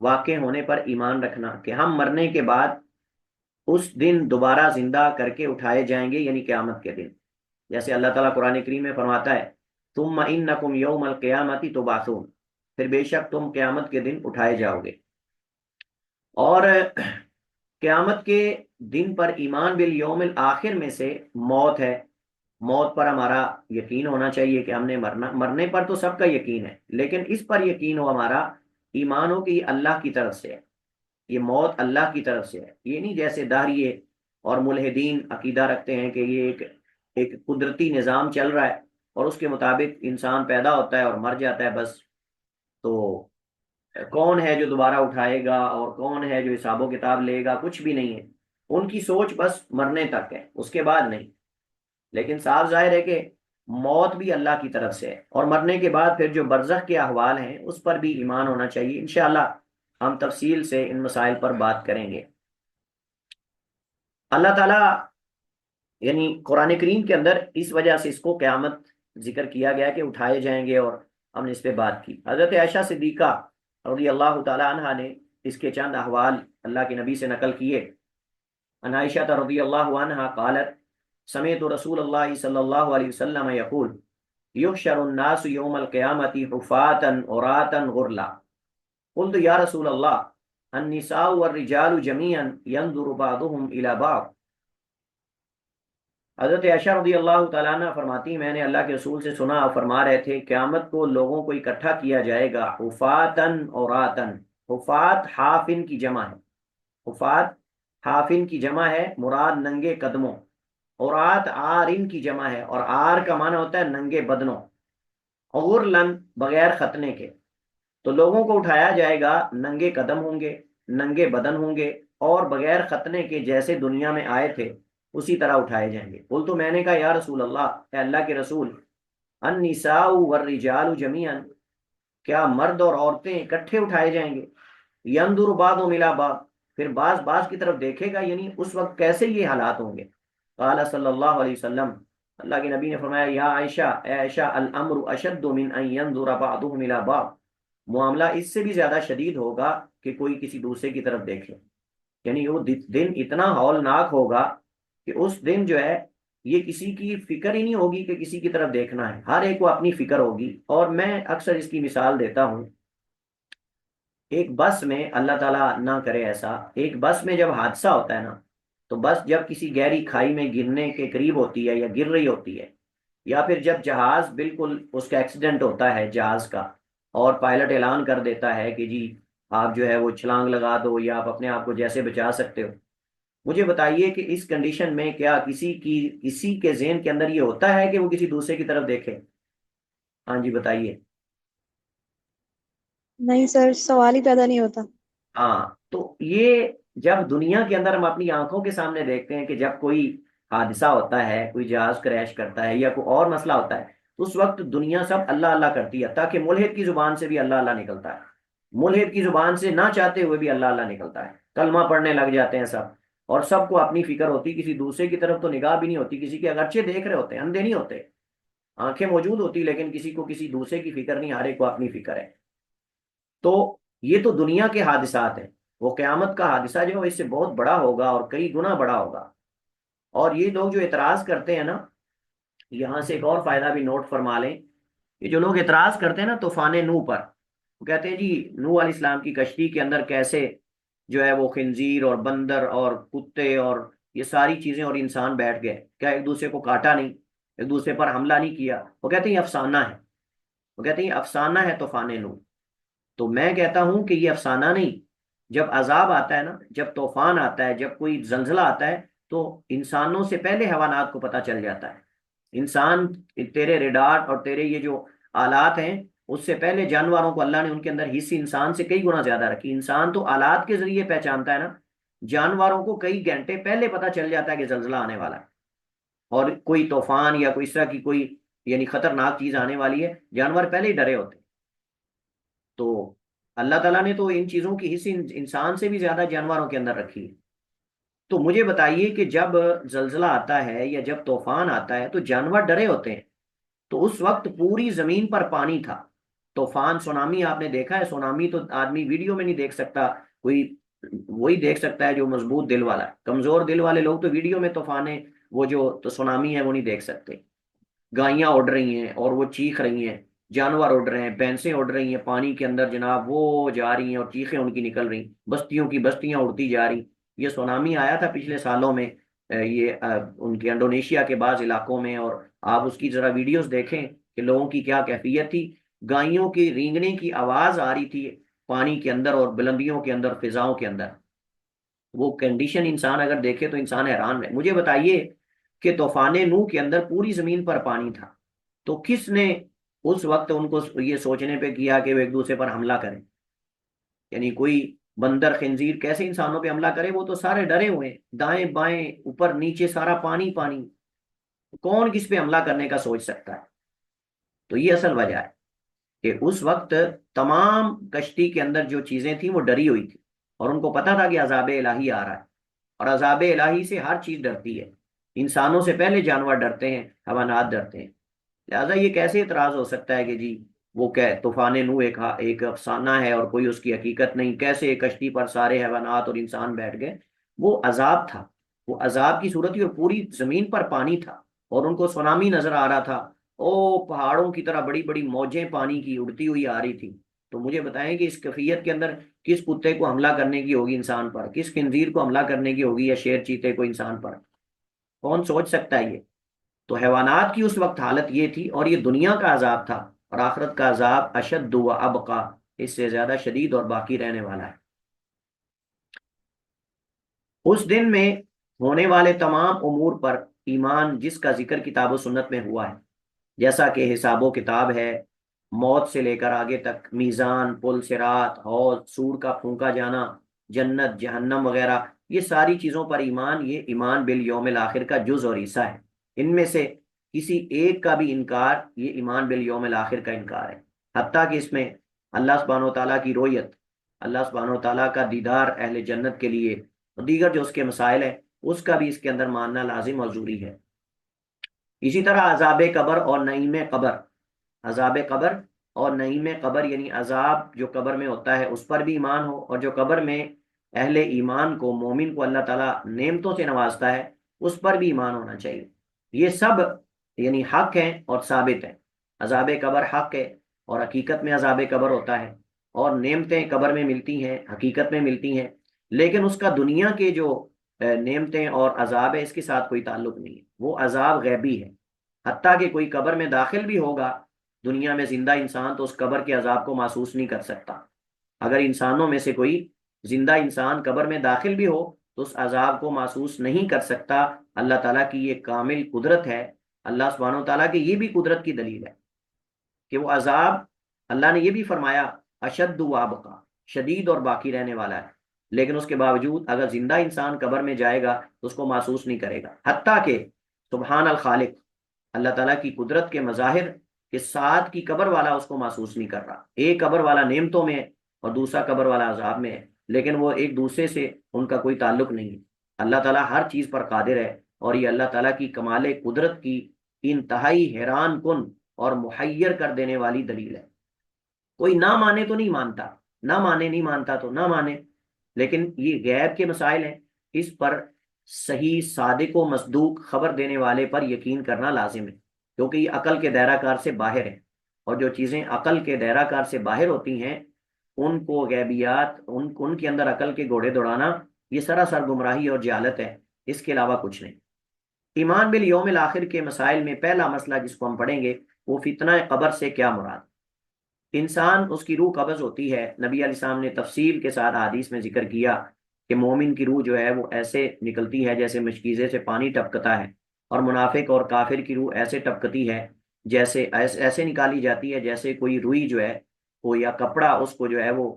A: واقع ہونے پر ایمان رکھنا کہ ہم مرنے کے بعد اس دن دوبارہ زندہ کر کے اٹھائے جائیں گے، یعنی قیامت کے دن۔ جیسے اللہ تعالیٰ قرآن کریم میں فرماتا ہے ثم انکم یوم القیامت تبعثون، پھر بے شک تم قیامت کے دن اٹھائے جاؤ گے۔ اور قیامت کے دن پر ایمان بالیوم الآخر میں سے موت ہے، موت پر ہمارا یقین ہونا چاہیے کہ ہم نے مرنے پر تو سب کا یقین ہے، لیکن اس پر یقین ہو ہمارا، ایمان ہو کہ یہ اللہ کی طرف سے ہے، یہ موت اللہ کی طرف سے ہے۔ یہ نہیں جیسے داہریے اور ملحدین عقیدہ رکھتے ہیں کہ یہ ایک قدرتی نظام چل رہا ہے اور اس کے مطابق انسان پیدا ہوتا ہے اور مر جاتا ہے بس. تو کون ہے جو دوبارہ اٹھائے گا اور کون ہے جو حساب و کتاب لے گا، کچھ بھی نہیں ہے. ان کی سوچ بس مرنے تک ہے، اس کے بعد نہیں. لیکن صاف ظاہر ہے کہ موت بھی اللہ کی طرف سے ہے، اور مرنے کے بعد پھر جو برزخ کے احوال ہیں اس پر بھی ایمان ہونا چاہیے. انشاءاللہ ہم تفصیل سے ان مسائل پر بات کریں گے. اللہ تعالیٰ یعنی قرآن کریم کے اندر اس وجہ سے اس کو قیامت ذکر کیا گیا کہ اٹھائے جائیں گے، اور ہم نے اس پہ بات کی. حضرت عائشہ صدیقہ رضی اللہ تعالی عنہا نے اس کے چند احوال اللہ کے نبی سے نقل کیے. عن عائشہ رضی اللہ عنہا قالت سمعت رسول اللہ صلی اللہ علیہ وسلم یقول یحشر الناس یوم القیامت حفاتا عراتا غرلا قلت یا رسول اللہ النساء والرجال جميعا ينظر بعضهم الى بعض. حضرت عائشہ رضی اللہ تعالیٰ عنہ فرماتی میں نے اللہ کے رسول سے سنا، فرما رہے تھے قیامت کو لوگوں کو اکٹھا کیا جائے گا حفاتن عوراتن. حفات حافن کی جمع ہے، حفات حافن کی جمع ہے، مراد ننگے قدموں. عورات آرن کی جمع ہے، اور آر کا معنی ہوتا ہے ننگے بدنوں. غرلن بغیر ختنے کے. تو لوگوں کو اٹھایا جائے گا، ننگے قدم ہوں گے، ننگے بدن ہوں گے، اور بغیر ختنے کے جیسے دنیا میں آئے تھے اسی طرح اٹھائے جائیں گے. بول تو میں نے کہا یا رسول اللہ، اے اللہ کے رسول، النساء والرجال جميعا، کیا مرد اور عورتیں اکٹھے اٹھائے جائیں گے؟ ينظر بعضهم الى بعض، پھر بعض بعض کی طرف دیکھے گا، یعنی اس وقت کیسے یہ حالات ہوں گے؟ قال صلی اللہ علیہ وسلم، اللہ کے نبی نے فرمایا یا عائشہ، اے عائشہ، الامر اشد من ان ينظر بعضهم الى بعض، معاملہ اس سے بھی زیادہ شدید ہوگا کہ کوئی کسی دوسرے کی طرف دیکھے. یعنی وہ دن اتنا ہولناک ہوگا کہ اس دن جو ہے یہ کسی کی فکر ہی نہیں ہوگی کہ کسی کی طرف دیکھنا ہے، ہر ایک کو اپنی فکر ہوگی. اور میں اکثر اس کی مثال دیتا ہوں، ایک بس میں، اللہ تعالیٰ نہ کرے ایسا، ایک بس میں جب حادثہ ہوتا ہے نا، تو بس جب کسی گہری کھائی میں گرنے کے قریب ہوتی ہے یا گر رہی ہوتی ہے، یا پھر جب جہاز بالکل اس کا ایکسیڈنٹ ہوتا ہے جہاز کا، اور پائلٹ اعلان کر دیتا ہے کہ جی آپ جو ہے وہ چھلانگ لگا دو یا آپ اپنے آپ کو جیسے بچا سکتے ہو. مجھے بتائیے کہ اس کنڈیشن میں کیا کسی کے ذہن کے اندر یہ ہوتا ہے کہ وہ کسی دوسرے کی طرف دیکھے؟ ہاں جی بتائیے.
B: نہیں سر، سوال ہی پیدا نہیں ہوتا.
A: ہاں، تو یہ جب دنیا کے اندر ہم اپنی آنکھوں کے سامنے دیکھتے ہیں کہ جب کوئی حادثہ ہوتا ہے، کوئی جہاز کریش کرتا ہے یا کوئی اور مسئلہ ہوتا ہے، تو اس وقت دنیا سب اللہ اللہ کرتی ہے، تاکہ ملحد کی زبان سے بھی اللہ اللہ نکلتا ہے. ملحد کی زبان سے نہ چاہتے ہوئے بھی اللہ اللہ نکلتا ہے، کلمہ پڑھنے لگ جاتے ہیں سب، اور سب کو اپنی فکر ہوتی، کسی دوسرے کی طرف تو نگاہ بھی نہیں ہوتی. کسی کے اگرچہ دیکھ رہے ہوتے ہیں، اندھے نہیں ہوتے، آنکھیں موجود ہوتی، لیکن کسی کو کسی دوسرے کی فکر نہیں، ہر ایک کو اپنی فکر ہے. تو یہ تو دنیا کے حادثات ہیں. وہ قیامت کا حادثہ جو ہے اس سے بہت بڑا ہوگا اور کئی گنا بڑا ہوگا. اور یہ لوگ جو اعتراض کرتے ہیں نا، یہاں سے ایک اور فائدہ بھی نوٹ فرما لیں. یہ جو لوگ اعتراض کرتے ہیں نا طوفان نوح پر، وہ کہتے ہیں جی نوح علیہ السلام کی کشتی کے اندر کیسے جو ہے وہ خنزیر اور بندر اور کتے اور یہ ساری چیزیں اور انسان بیٹھ گئے، کیا ایک دوسرے کو کاٹا نہیں، ایک دوسرے پر حملہ نہیں کیا؟ وہ کہتے ہیں یہ افسانہ ہے، وہ کہتے ہیں یہ افسانہ ہے طوفان نوح. تو میں کہتا ہوں کہ یہ افسانہ نہیں. جب عذاب آتا ہے نا، جب طوفان آتا ہے، جب کوئی زلزلہ آتا ہے، تو انسانوں سے پہلے حیوانات کو پتہ چل جاتا ہے. انسان، تیرے ریڈار اور تیرے یہ جو آلات ہیں، اس سے پہلے جانوروں کو اللہ نے ان کے اندر حصی انسان سے کئی گنا زیادہ رکھی. انسان تو آلات کے ذریعے پہچانتا ہے نا، جانوروں کو کئی گھنٹے پہلے پتہ چل جاتا ہے کہ زلزلہ آنے والا ہے اور کوئی طوفان یا کوئی اس طرح کی کوئی یعنی خطرناک چیز آنے والی ہے، جانور پہلے ہی ڈرے ہوتے ہیں. تو اللہ تعالیٰ نے تو ان چیزوں کی حص انسان سے بھی زیادہ جانوروں کے اندر رکھی ہے. تو مجھے بتائیے کہ جب زلزلہ آتا ہے یا جب طوفان آتا ہے تو جانور ڈرے ہوتے ہیں. تو اس وقت پوری زمین پر پانی تھا. طوفان سونامی آپ نے دیکھا ہے؟ سونامی تو آدمی ویڈیو میں نہیں دیکھ سکتا، کوئی وہی دیکھ سکتا ہے جو مضبوط دل والا ہے. کمزور دل والے لوگ تو ویڈیو میں طوفانے وہ جو تو سونامی ہے وہ نہیں دیکھ سکتے. گائیاں اڑ رہی ہیں اور وہ چیخ رہی ہیں، جانور اڑ رہے ہیں، بھینسیں اڑ رہی ہیں پانی کے اندر جناب، وہ جا رہی ہیں اور چیخیں ان کی نکل رہی، بستیوں کی بستیاں اڑتی جا رہی. یہ سونامی آیا تھا پچھلے سالوں میں، ان کے انڈونیشیا کے بعض علاقوں میں، اور آپ اس کی ذرا ویڈیوز دیکھیں کہ لوگوں کی کیا کیفیت تھی. گائیوں کی رینگنے کی آواز آ رہی تھی پانی کے اندر اور بلندیوں کے اندر، فضاؤں کے اندر. وہ کنڈیشن انسان اگر دیکھے تو انسان حیران رہے۔ مجھے بتائیے کہ طوفان نوح کے اندر پوری زمین پر پانی تھا، تو کس نے اس وقت ان کو یہ سوچنے پہ کیا کہ وہ ایک دوسرے پر حملہ کریں؟ یعنی کوئی بندر خنزیر کیسے انسانوں پہ حملہ کرے؟ وہ تو سارے ڈرے ہوئے ہیں، دائیں بائیں اوپر نیچے سارا پانی پانی، کون کس پہ حملہ کرنے کا سوچ سکتا ہے؟ تو یہ اصل وجہ ہے کہ اس وقت تمام کشتی کے اندر جو چیزیں تھیں وہ ڈری ہوئی تھی، اور ان کو پتا تھا کہ عذاب الہی آ رہا ہے، اور عذاب الہی سے ہر چیز ڈرتی ہے، انسانوں سے پہلے جانور ڈرتے ہیں، حیوانات ڈرتے ہیں۔ لہذا یہ کیسے اعتراض ہو سکتا ہے کہ جی وہ کہ طوفان نوح ایک افسانہ ہے اور کوئی اس کی حقیقت نہیں؟ کیسے ایک کشتی پر سارے حیوانات اور انسان بیٹھ گئے؟ وہ عذاب تھا، وہ عذاب کی صورت تھی، اور پوری زمین پر پانی تھا، اور ان کو سونامی نظر آ رہا تھا، او پہاڑوں کی طرح بڑی بڑی موجیں پانی کی اڑتی ہوئی آ رہی تھی۔ تو مجھے بتائیں کہ اس کیفیت کے اندر کس کتے کو حملہ کرنے کی ہوگی انسان پر، کس خنزیر کو حملہ کرنے کی ہوگی، یا شیر چیتے کو انسان پر؟ کون سوچ سکتا ہے یہ؟ تو حیوانات کی اس وقت حالت یہ تھی، اور یہ دنیا کا عذاب تھا، اور آخرت کا عذاب اشد و ابقا، اس سے زیادہ شدید اور باقی رہنے والا ہے۔ اس دن میں ہونے والے تمام امور پر ایمان، جس کا ذکر کتاب و سنت میں ہوا ہے، جیسا کہ حساب و کتاب ہے، موت سے لے کر آگے تک، میزان، پل صراط، حوض، سور کا پھونکا جانا، جنت جہنم وغیرہ، یہ ساری چیزوں پر ایمان، یہ ایمان بالیوم الآخر کا جز اور حصہ ہے۔ ان میں سے کسی ایک کا بھی انکار، یہ ایمان بالیوم الآخر کا انکار ہے۔ حتیٰ کہ اس میں اللہ سبحانہ و تعالیٰ کی رویت، اللہ سبحانہ و تعالیٰ کا دیدار اہل جنت کے لیے، اور دیگر جو اس کے مسائل ہیں، اس کا بھی اس کے اندر ماننا لازم اور ضروری ہے۔ اسی طرح عذاب قبر اور نعیم قبر، عذاب قبر اور نعیم قبر یعنی عذاب جو قبر میں ہوتا ہے اس پر بھی ایمان ہو، اور جو قبر میں اہل ایمان کو، مومن کو اللہ تعالیٰ نعمتوں سے نوازتا ہے، اس پر بھی ایمان ہونا چاہیے۔ یہ سب یعنی حق ہیں اور ثابت ہیں۔ عذاب قبر حق ہے، اور حقیقت میں عذاب قبر ہوتا ہے، اور نعمتیں قبر میں ملتی ہیں، حقیقت میں ملتی ہیں، لیکن اس کا دنیا کے جو نعمتیں اور عذاب ہے اس کے ساتھ کوئی تعلق نہیں ہے، وہ عذاب غیبی ہے۔ حتیٰ کہ کوئی قبر میں داخل بھی ہوگا دنیا میں زندہ انسان، تو اس قبر کے عذاب کو محسوس نہیں کر سکتا۔ اگر انسانوں میں سے کوئی زندہ انسان قبر میں داخل بھی ہو تو اس عذاب کو محسوس نہیں کر سکتا۔ اللہ تعالیٰ کی یہ کامل قدرت ہے، اللہ سبحانہ و تعالیٰ کی یہ بھی قدرت کی دلیل ہے کہ وہ عذاب، اللہ نے یہ بھی فرمایا اشد و ابقا، شدید اور باقی رہنے والا ہے، لیکن اس کے باوجود اگر زندہ انسان قبر میں جائے گا تو اس کو محسوس نہیں کرے گا۔ حتیٰ کہ سبحان الخالق، اللہ تعالیٰ کی قدرت کے مظاہر کے ساتھ کی قبر والا اس کو محسوس نہیں کر رہا۔ ایک قبر والا نعمتوں میں ہے اور دوسرا قبر والا عذاب میں ہے، لیکن وہ ایک دوسرے سے ان کا کوئی تعلق نہیں ہے۔ اللہ تعالیٰ ہر چیز پر قادر ہے، اور یہ اللہ تعالیٰ کی کمال قدرت کی انتہائی حیران کن اور محیر کر دینے والی دلیل ہے۔ کوئی نہ مانے تو نہیں مانتا، نہ مانے نہیں مانتا تو نہ مانے، لیکن یہ غیب کے مسائل ہیں، اس پر صحیح صادق و مصدوق خبر دینے والے پر یقین کرنا لازم ہے، کیونکہ یہ عقل کے دائرہ کار سے باہر ہے، اور جو چیزیں عقل کے دائرہ کار سے باہر ہوتی ہیں ان کو غیبیات، ان کے اندر عقل کے گھوڑے دوڑانا، یہ سراسر گمراہی اور جہالت ہے، اس کے علاوہ کچھ نہیں۔ ایمان بالیوم الآخر کے مسائل میں پہلا مسئلہ جس کو ہم پڑھیں گے وہ فتنہ قبر سے کیا مراد۔ انسان، اس کی روح قبض ہوتی ہے، نبی علیہ السلام نے تفصیل کے ساتھ حدیث میں ذکر کیا کہ مومن کی روح جو ہے وہ ایسے نکلتی ہے جیسے مشکیزے سے پانی ٹپکتا ہے، اور منافق اور کافر کی روح ایسے ٹپکتی ہے، جیسے ایسے نکالی جاتی ہے جیسے کوئی روئی جو ہے وہ، یا کپڑا اس کو جو ہے وہ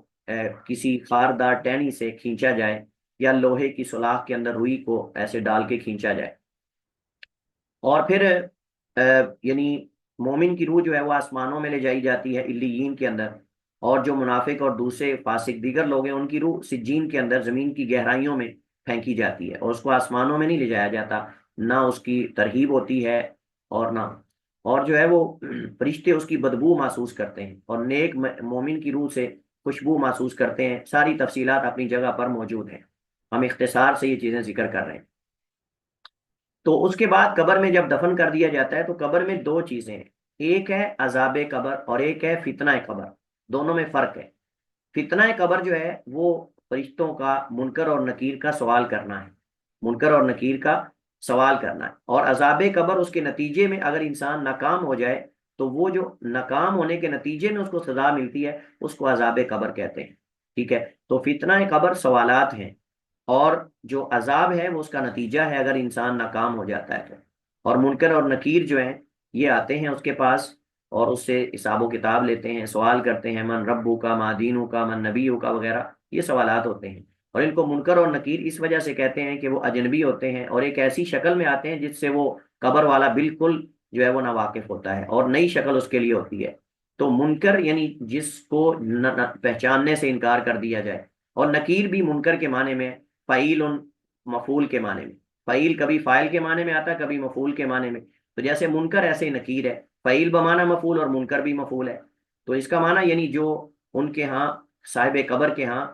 A: کسی خاردار ٹہنی سے کھینچا جائے، یا لوہے کی سلاخ کے اندر روئی کو ایسے ڈال کے کھینچا جائے۔ اور پھر یعنی مومن کی روح جو ہے وہ آسمانوں میں لے جائی جاتی ہے علیین کے اندر، اور جو منافق اور دوسرے فاسق دیگر لوگ ہیں ان کی روح سجین کے اندر زمین کی گہرائیوں میں پھینکی جاتی ہے، اور اس کو آسمانوں میں نہیں لے جایا جاتا، نہ اس کی ترغیب ہوتی ہے، اور نہ، اور جو ہے وہ فرشتے اس کی بدبو محسوس کرتے ہیں، اور نیک مومن کی روح سے خوشبو محسوس کرتے ہیں۔ ساری تفصیلات اپنی جگہ پر موجود ہیں، ہم اختصار سے یہ چیزیں ذکر کر رہے ہیں۔ تو اس کے بعد قبر میں جب دفن کر دیا جاتا ہے تو قبر میں دو چیزیں ہیں، ایک ہے عذاب قبر اور ایک ہے فتنہ قبر، دونوں میں فرق ہے۔ فتنہ قبر جو ہے وہ فرشتوں کا منکر اور نکیر کا سوال کرنا ہے، منکر اور نکیر کا سوال کرنا ہے، اور عذاب قبر اس کے نتیجے میں اگر انسان ناکام ہو جائے تو وہ جو ناکام ہونے کے نتیجے میں اس کو سزا ملتی ہے اس کو عذاب قبر کہتے ہیں۔ ٹھیک ہے، تو فتنہ قبر سوالات ہیں، اور جو عذاب ہے وہ اس کا نتیجہ ہے اگر انسان ناکام ہو جاتا ہے تو۔ اور منکر اور نکیر جو ہیں یہ آتے ہیں اس کے پاس اور اس سے حساب و کتاب لیتے ہیں، سوال کرتے ہیں من ربو کا، ما دینو کا، من نبیو کا وغیرہ، یہ سوالات ہوتے ہیں۔ اور ان کو منکر اور نکیر اس وجہ سے کہتے ہیں کہ وہ اجنبی ہوتے ہیں اور ایک ایسی شکل میں آتے ہیں جس سے وہ قبر والا بالکل جو ہے وہ ناواقف ہوتا ہے اور نئی شکل اس کے لیے ہوتی ہے۔ تو منکر یعنی جس کو پہچاننے سے انکار کر دیا جائے، اور نکیر بھی منکر کے معنی میں فعیل، مفعول کے معنی میں، فعیل کبھی فاعل کے معنی میں آتا ہے کبھی مفعول کے معنی میں، تو جیسے منکر ایسے ہی نکیر ہے، فعیل بمعنی مفعول اور منکر بھی مفعول ہے۔ تو اس کا معنی یعنی جو ان کے ہاں صاحب قبر کے ہاں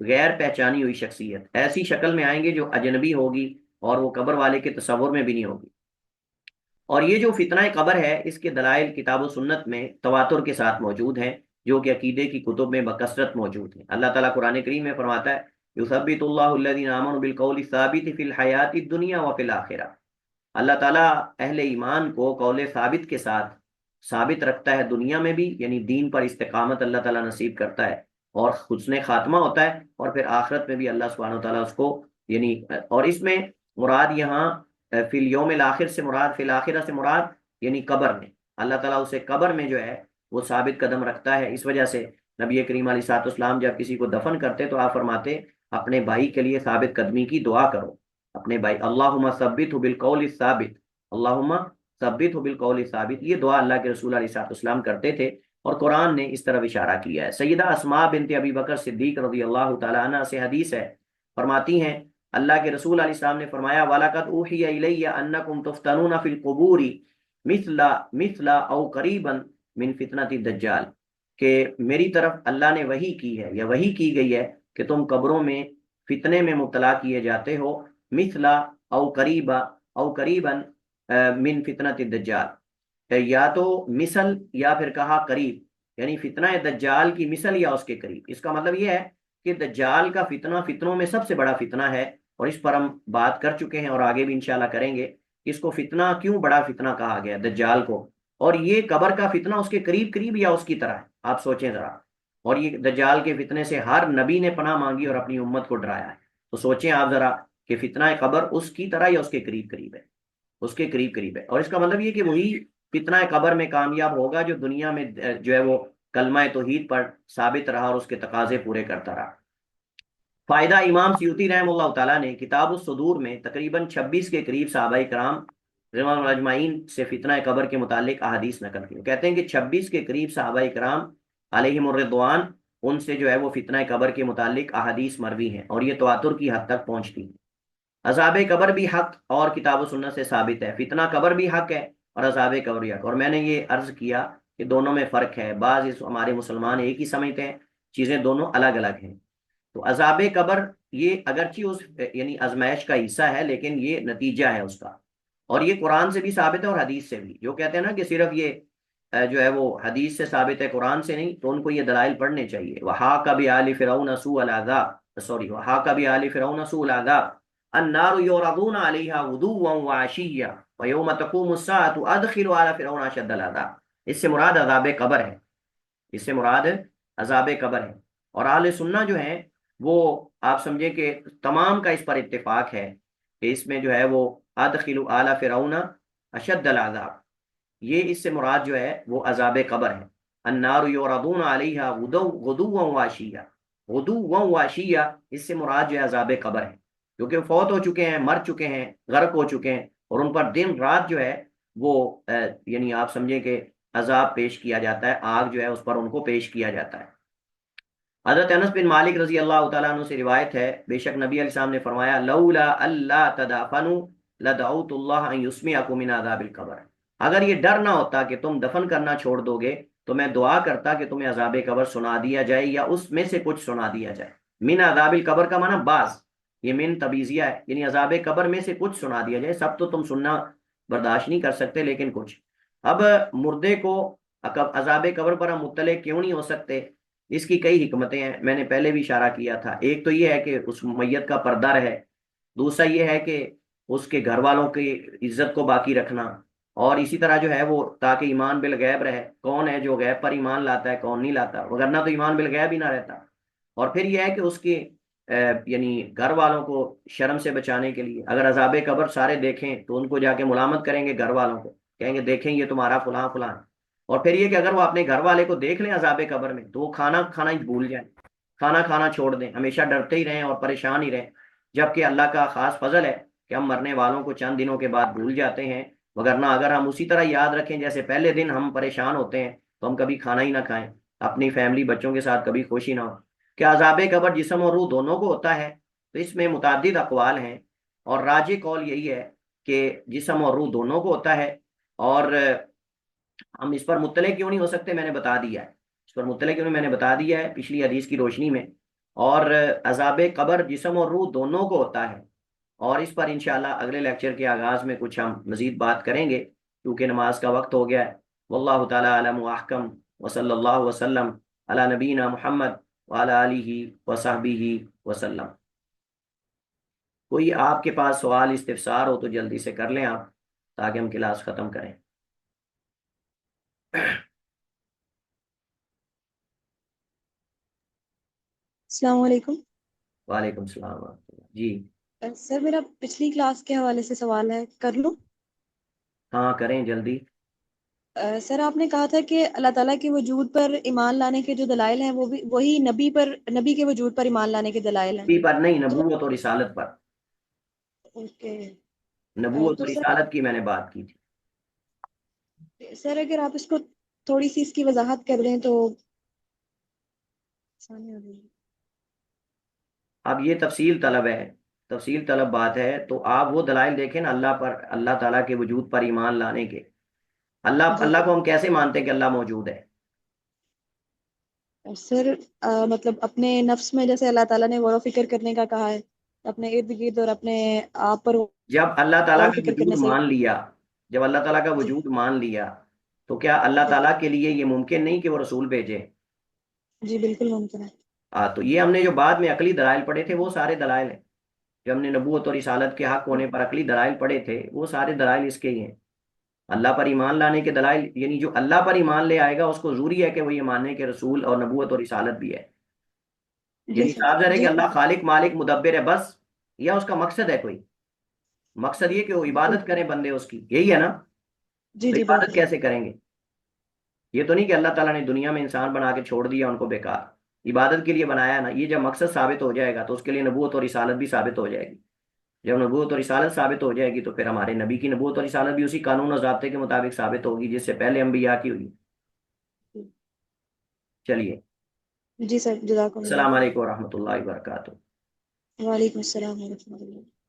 A: غیر پہچانی ہوئی شخصیت ایسی شکل میں آئیں گے جو اجنبی ہوگی اور وہ قبر والے کے تصور میں بھی نہیں ہوگی۔ اور یہ جو فتنہ قبر ہے اس کے دلائل کتاب و سنت میں تواتر کے ساتھ موجود ہیں، جو کہ عقیدے کی کتب میں بکثرت موجود ہیں۔ اللہ تعالیٰ قرآن کریم میں فرماتا ہے یثبت اللہ الذین آمنوا بالقول الثابت فی الحیات الدنیا وفی الآخرہ۔ اللہ تعالیٰ اہل ایمان کو قول ثابت کے ساتھ ثابت رکھتا ہے دنیا میں بھی، یعنی دین پر استقامت اللہ تعالیٰ نصیب کرتا ہے اور حسن خاتمہ ہوتا ہے، اور پھر آخرت میں بھی اللہ سبحانہ وتعالیٰ اس کو یعنی، اور اس میں مراد یہاں فی الیوم الاخر سے مراد، فی الاخرہ سے مراد یعنی قبر میں، اللہ تعالیٰ اسے قبر میں جو ہے وہ ثابت قدم رکھتا ہے۔ اس وجہ سے نبی کریم علیہ الصلوۃ والسلام جب کسی کو دفن کرتے تو آپ فرماتے اپنے بھائی کے لیے ثابت قدمی کی دعا کرو، اپنے بھائی اللہم ثبتہ بالقول الثابت، اللہم ثبتہ بالقول الثابت، یہ دعا اللہ کے رسول علیہ الصلوۃ والسلام کرتے تھے اور قرآن نے اس طرف اشارہ کیا ہے۔ سیدہ اسماء بنت ابی بکر صدیق رضی اللہ تعالی عنہ سے حدیث ہے، فرماتی ہیں اللہ کے رسول علیہ السلام نے فرمایا وَلَقَدْ أُوحِيَ إِلَيَّ أَنَّكُمْ تُفْتَنُونَ فِي الْقُبُورِ مثل أو قریبا من فتنة الدجال، کہ میری طرف اللہ نے وحی کی ہے یا وحی کی گئی ہے کہ تم قبروں میں فتنے میں مبتلا کیے جاتے ہو، مثل او قریبا من فتنة الدجال، یا تو مثل یا پھر کہا قریب، یعنی فتنہ دجال کی مثل یا اس کے قریب۔ اس کا مطلب یہ ہے کہ دجال کا فتنہ فتنوں میں سب سے بڑا فتنہ ہے، اور اس پر ہم بات کر چکے ہیں اور آگے بھی انشاءاللہ کریں گے۔ اس کو فتنہ کیوں بڑا فتنہ کہا گیا دجال کو، اور یہ قبر کا فتنہ اس کے قریب قریب یا اس کی طرح ہے، آپ سوچیں ذرا۔ اور یہ دجال کے فتنے سے ہر نبی نے پناہ مانگی اور اپنی امت کو ڈرایا ہے، تو سوچیں آپ ذرا کہ فتنہ قبر اس کی طرح یا اس کے قریب قریب ہے، اس کے قریب قریب ہے۔ اور اس کا مطلب یہ کہ وہی فتنہ قبر میں کامیاب ہوگا جو دنیا میں جو ہے وہ کلمہ توحید پر ثابت رہا اور اس کے تقاضے پورے کرتا رہا۔ فائدہ، امام سیوطی رحمہ اللہ تعالیٰ نے کتاب الصدور میں تقریباً 26 کے قریب صحابہ کرام رضوان اللہ اجمعین سے فتنہ قبر کے متعلق احادیث نقل کی۔ کہتے ہیں کہ 26 کے قریب صحابہ کرام علیہم الرضوان ان سے جو ہے وہ فتنہ قبر کے متعلق احادیث مروی ہیں اور یہ تواتر کی حد تک پہنچتی ہیں۔ عذاب قبر بھی حق اور کتاب و سنت سے ثابت ہے، فتنہ قبر بھی حق ہے اور عذاب قبر بھی حق۔ اور میں نے یہ عرض کیا کہ دونوں میں فرق ہے، بعض ہمارے مسلمان ایک ہی سمجھتے ہیں، چیزیں دونوں الگ الگ ہیں۔ تو عذاب قبر یہ اگرچہ اس یعنی ازمائش کا حصہ ہے لیکن یہ نتیجہ ہے اس کا، اور یہ قرآن سے بھی ثابت ہے اور حدیث سے بھی۔ جو کہتے ہیں نا کہ صرف یہ جو ہے وہ حدیث سے ثابت ہے قرآن سے نہیں، تو ان کو یہ دلائل پڑھنے چاہیے۔ وَحَاقَ بِآلِ فِرْعَوْنَ سُوءَ الْعَذَابِ، وَحَاقَ بِآلِ فِرْعَوْنَ سُوءَ الْعَذَابِ النَّارُ يُعْرَضُونَ عَلَيْهَا غُدُوًّا وَعَشِيًّا وَيَوْمَ تَقُومُ السَّاعَةُ أَدْخِلُوا آلَ فِرْعَوْنَ أَشَدَّ الْعَذَابِ۔ اس سے مراد عذاب قبر ہے، اس سے مراد عذاب قبر ہے۔ اور اہل سنہ جو ہیں وہ آپ سمجھیں کہ تمام کا اس پر اتفاق ہے کہ اس میں جو ہے وہ ادخلوا آل فرعون اشد العذاب، یہ اس سے مراد جو ہے وہ عذاب قبر ہے۔ النار یعرضون علیہا غدوا وعشیا، غدوا وعشیا اس سے مراد جو ہے عذاب قبر ہے، کیونکہ فوت ہو چکے ہیں، مر چکے ہیں، غرق ہو چکے ہیں، اور ان پر دن رات جو ہے وہ یعنی آپ سمجھیں کہ عذاب پیش کیا جاتا ہے، آگ جو ہے اس پر ان کو پیش کیا جاتا ہے۔ حضرت انس بن مالک رضی اللہ تعالیٰ عنہ سے روایت ہے، بے شک نبی علیہ السلام نے فرمایا لولا اللہ تدافنوا لدعوت اللہ ان یسمعکم من عذاب القبر، اگر یہ ڈر نہ ہوتا کہ تم دفن کرنا چھوڑ دو گے تو میں دعا کرتا کہ تمہیں عذاب قبر سنا دیا جائے یا اس میں سے کچھ سنا دیا جائے۔ من عذاب القبر کا معنی بعض، یہ من تبیزیہ ہے، یعنی عذاب قبر میں سے کچھ سنا دیا جائے، سب تو تم سننا برداشت نہیں کر سکتے لیکن کچھ۔ اب مردے کو عذاب قبر پر ہم مطلع کیوں نہیں ہو سکتے، اس کی کئی حکمتیں ہیں، میں نے پہلے بھی اشارہ کیا تھا۔ ایک تو یہ ہے کہ اس میت کا پردہ رہے، دوسرا یہ ہے کہ اس کے گھر والوں کی عزت کو باقی رکھنا، اور اسی طرح جو ہے وہ تاکہ ایمان بالغیب رہے، کون ہے جو غیب پر ایمان لاتا ہے کون نہیں لاتا، وگرنہ تو ایمان بالغیب ہی نہ رہتا۔ اور پھر یہ ہے کہ اس کی یعنی گھر والوں کو شرم سے بچانے کے لیے، اگر عذاب قبر سارے دیکھیں تو ان کو جا کے ملامت کریں گے گھر والوں کو، کہیں گے دیکھیں یہ تمہارا فلاں فلاں ہے۔ اور پھر یہ کہ اگر وہ اپنے گھر والے کو دیکھ لیں عذاب قبر میں تو وہ کھانا کھانا ہی بھول جائیں، کھانا کھانا چھوڑ دیں، ہمیشہ ڈرتے ہی رہیں اور پریشان ہی رہیں، جبکہ اللہ کا خاص فضل ہے کہ ہم مرنے والوں کو چند دنوں کے بعد بھول جاتے ہیں، وگرنہ اگر ہم اسی طرح یاد رکھیں جیسے پہلے دن ہم پریشان ہوتے ہیں تو ہم کبھی کھانا ہی نہ کھائیں، اپنی فیملی بچوں کے ساتھ کبھی خوشی نہ ہو۔ کہ عذاب قبر جسم اور روح دونوں کو ہوتا ہے، تو اس میں متعدد اقوال ہیں، اور راجح قول یہی ہے کہ جسم اور روح دونوں کو ہوتا ہے۔ اور ہم اس پر مطلع کیوں نہیں ہو سکتے، میں نے بتا دیا ہے، اس پر مطلع کیوں نہیں میں نے بتا دیا ہے پچھلی حدیث کی روشنی میں۔ اور عذاب قبر جسم اور روح دونوں کو ہوتا ہے، اور اس پر انشاءاللہ اگلے لیکچر کے آغاز میں کچھ ہم مزید بات کریں گے، کیونکہ نماز کا وقت ہو گیا ہے۔ واللہ تعالی علم واحکم، وصلی اللہ وسلم علی نبینا محمد وعلی آلہ وصحبہ وسلم۔ کوئی آپ کے پاس سوال استفسار ہو تو جلدی سے کر لیں آپ، تاکہ ہم کلاس ختم کریں۔
B: السلام علیکم۔
A: وعلیکم السلام ورحمۃ اللہ جی۔
B: سر میرا پچھلی کلاس کے حوالے سے سوال ہے، کر لوں؟
A: ہاں کریں جلدی۔
B: سر آپ نے کہا تھا کہ اللہ تعالیٰ کے وجود پر ایمان لانے کے جو دلائل ہیں وہ بھی وہی نبی کے وجود پر ایمان لانے کے دلائل ہیں۔
A: نبی پر نہیں،
B: تو
A: نبوت اور رسالت پر،
B: اوکے۔
A: نبوت
B: تو
A: اور
B: سر
A: رسالت کی میں نے بات کی تھی۔
B: اگر آپ اس کو تھوڑی سی اس کی وضاحت کر دیں تو آسانی ہو جائے گی۔
A: اب یہ تفصیل طلب ہے، تفصیل طلب بات ہے، تو آپ وہ دلائل دیکھیں نا اللہ پر، اللہ تعالیٰ کے وجود پر ایمان لانے کے۔ اللہ
B: جی
A: اللہ کو ہم کیسے مانتے ہیں کہ اللہ موجود ہے؟
B: سر مطلب اپنے نفس میں جیسے اللہ تعالیٰ نے غور و فکر کرنے کا کہا ہے، اپنے ارد گرد اور اپنے آپ پر
A: جب اللہ
B: غور
A: تعالیٰ
B: و
A: کا
B: فکر
A: وجود
B: کرنے سے۔
A: مان لیا، جب اللہ تعالیٰ کا
B: جی
A: وجود مان لیا، تو کیا اللہ
B: جی
A: تعالیٰ کے لیے یہ ممکن نہیں کہ وہ رسول بھیجے؟
B: جی بالکل ممکن ہے۔
A: تو یہ ہم نے جو بعد میں عقلی دلائل پڑھے تھے وہ سارے دلائل ہیں، جو ہم نے نبوت اور رسالت کے حق ہونے پر عقلی دلائل پڑھے تھے وہ سارے دلائل اس کے ہی ہیں۔ اللہ پر ایمان لانے کے دلائل، یعنی جو اللہ پر ایمان لے آئے گا اس کو ضروری ہے کہ وہ یہ ماننے کے رسول اور نبوت اور رسالت بھی ہے۔
B: جی
A: یعنی
B: سر
A: صاحب ظاہر ہے کہ
B: جی
A: اللہ خالق مالک مدبر ہے بس، یا اس کا مقصد ہے کوئی؟ مقصد یہ کہ وہ عبادت کریں بندے اس کی، یہی ہے نا؟
B: جی
A: تو
B: جی
A: عبادت
B: بالکل۔
A: کیسے کریں گے؟ یہ تو نہیں کہ اللہ تعالیٰ نے دنیا میں انسان بنا کے چھوڑ دیا ان کو بیکار، عبادت کے لیے بنایا نا، یہ جب مقصد ثابت ہو جائے گا تو اس کے لیے نبوت اور رسالت بھی ثابت ہو جائے گی۔ جب نبوت اور رسالت ثابت ہو جائے گی تو پھر ہمارے نبی کی نبوت اور رسالت بھی اسی قانون اور ضابطے کے مطابق ثابت ہوگی جس سے پہلے انبیاء کی ہوئی۔ چلیے،
B: جی سر جزاک اللہ۔
A: السلام علیکم ورحمۃ اللہ وبرکاتہ۔
B: وعلیکم السلام ورحمۃ اللہ۔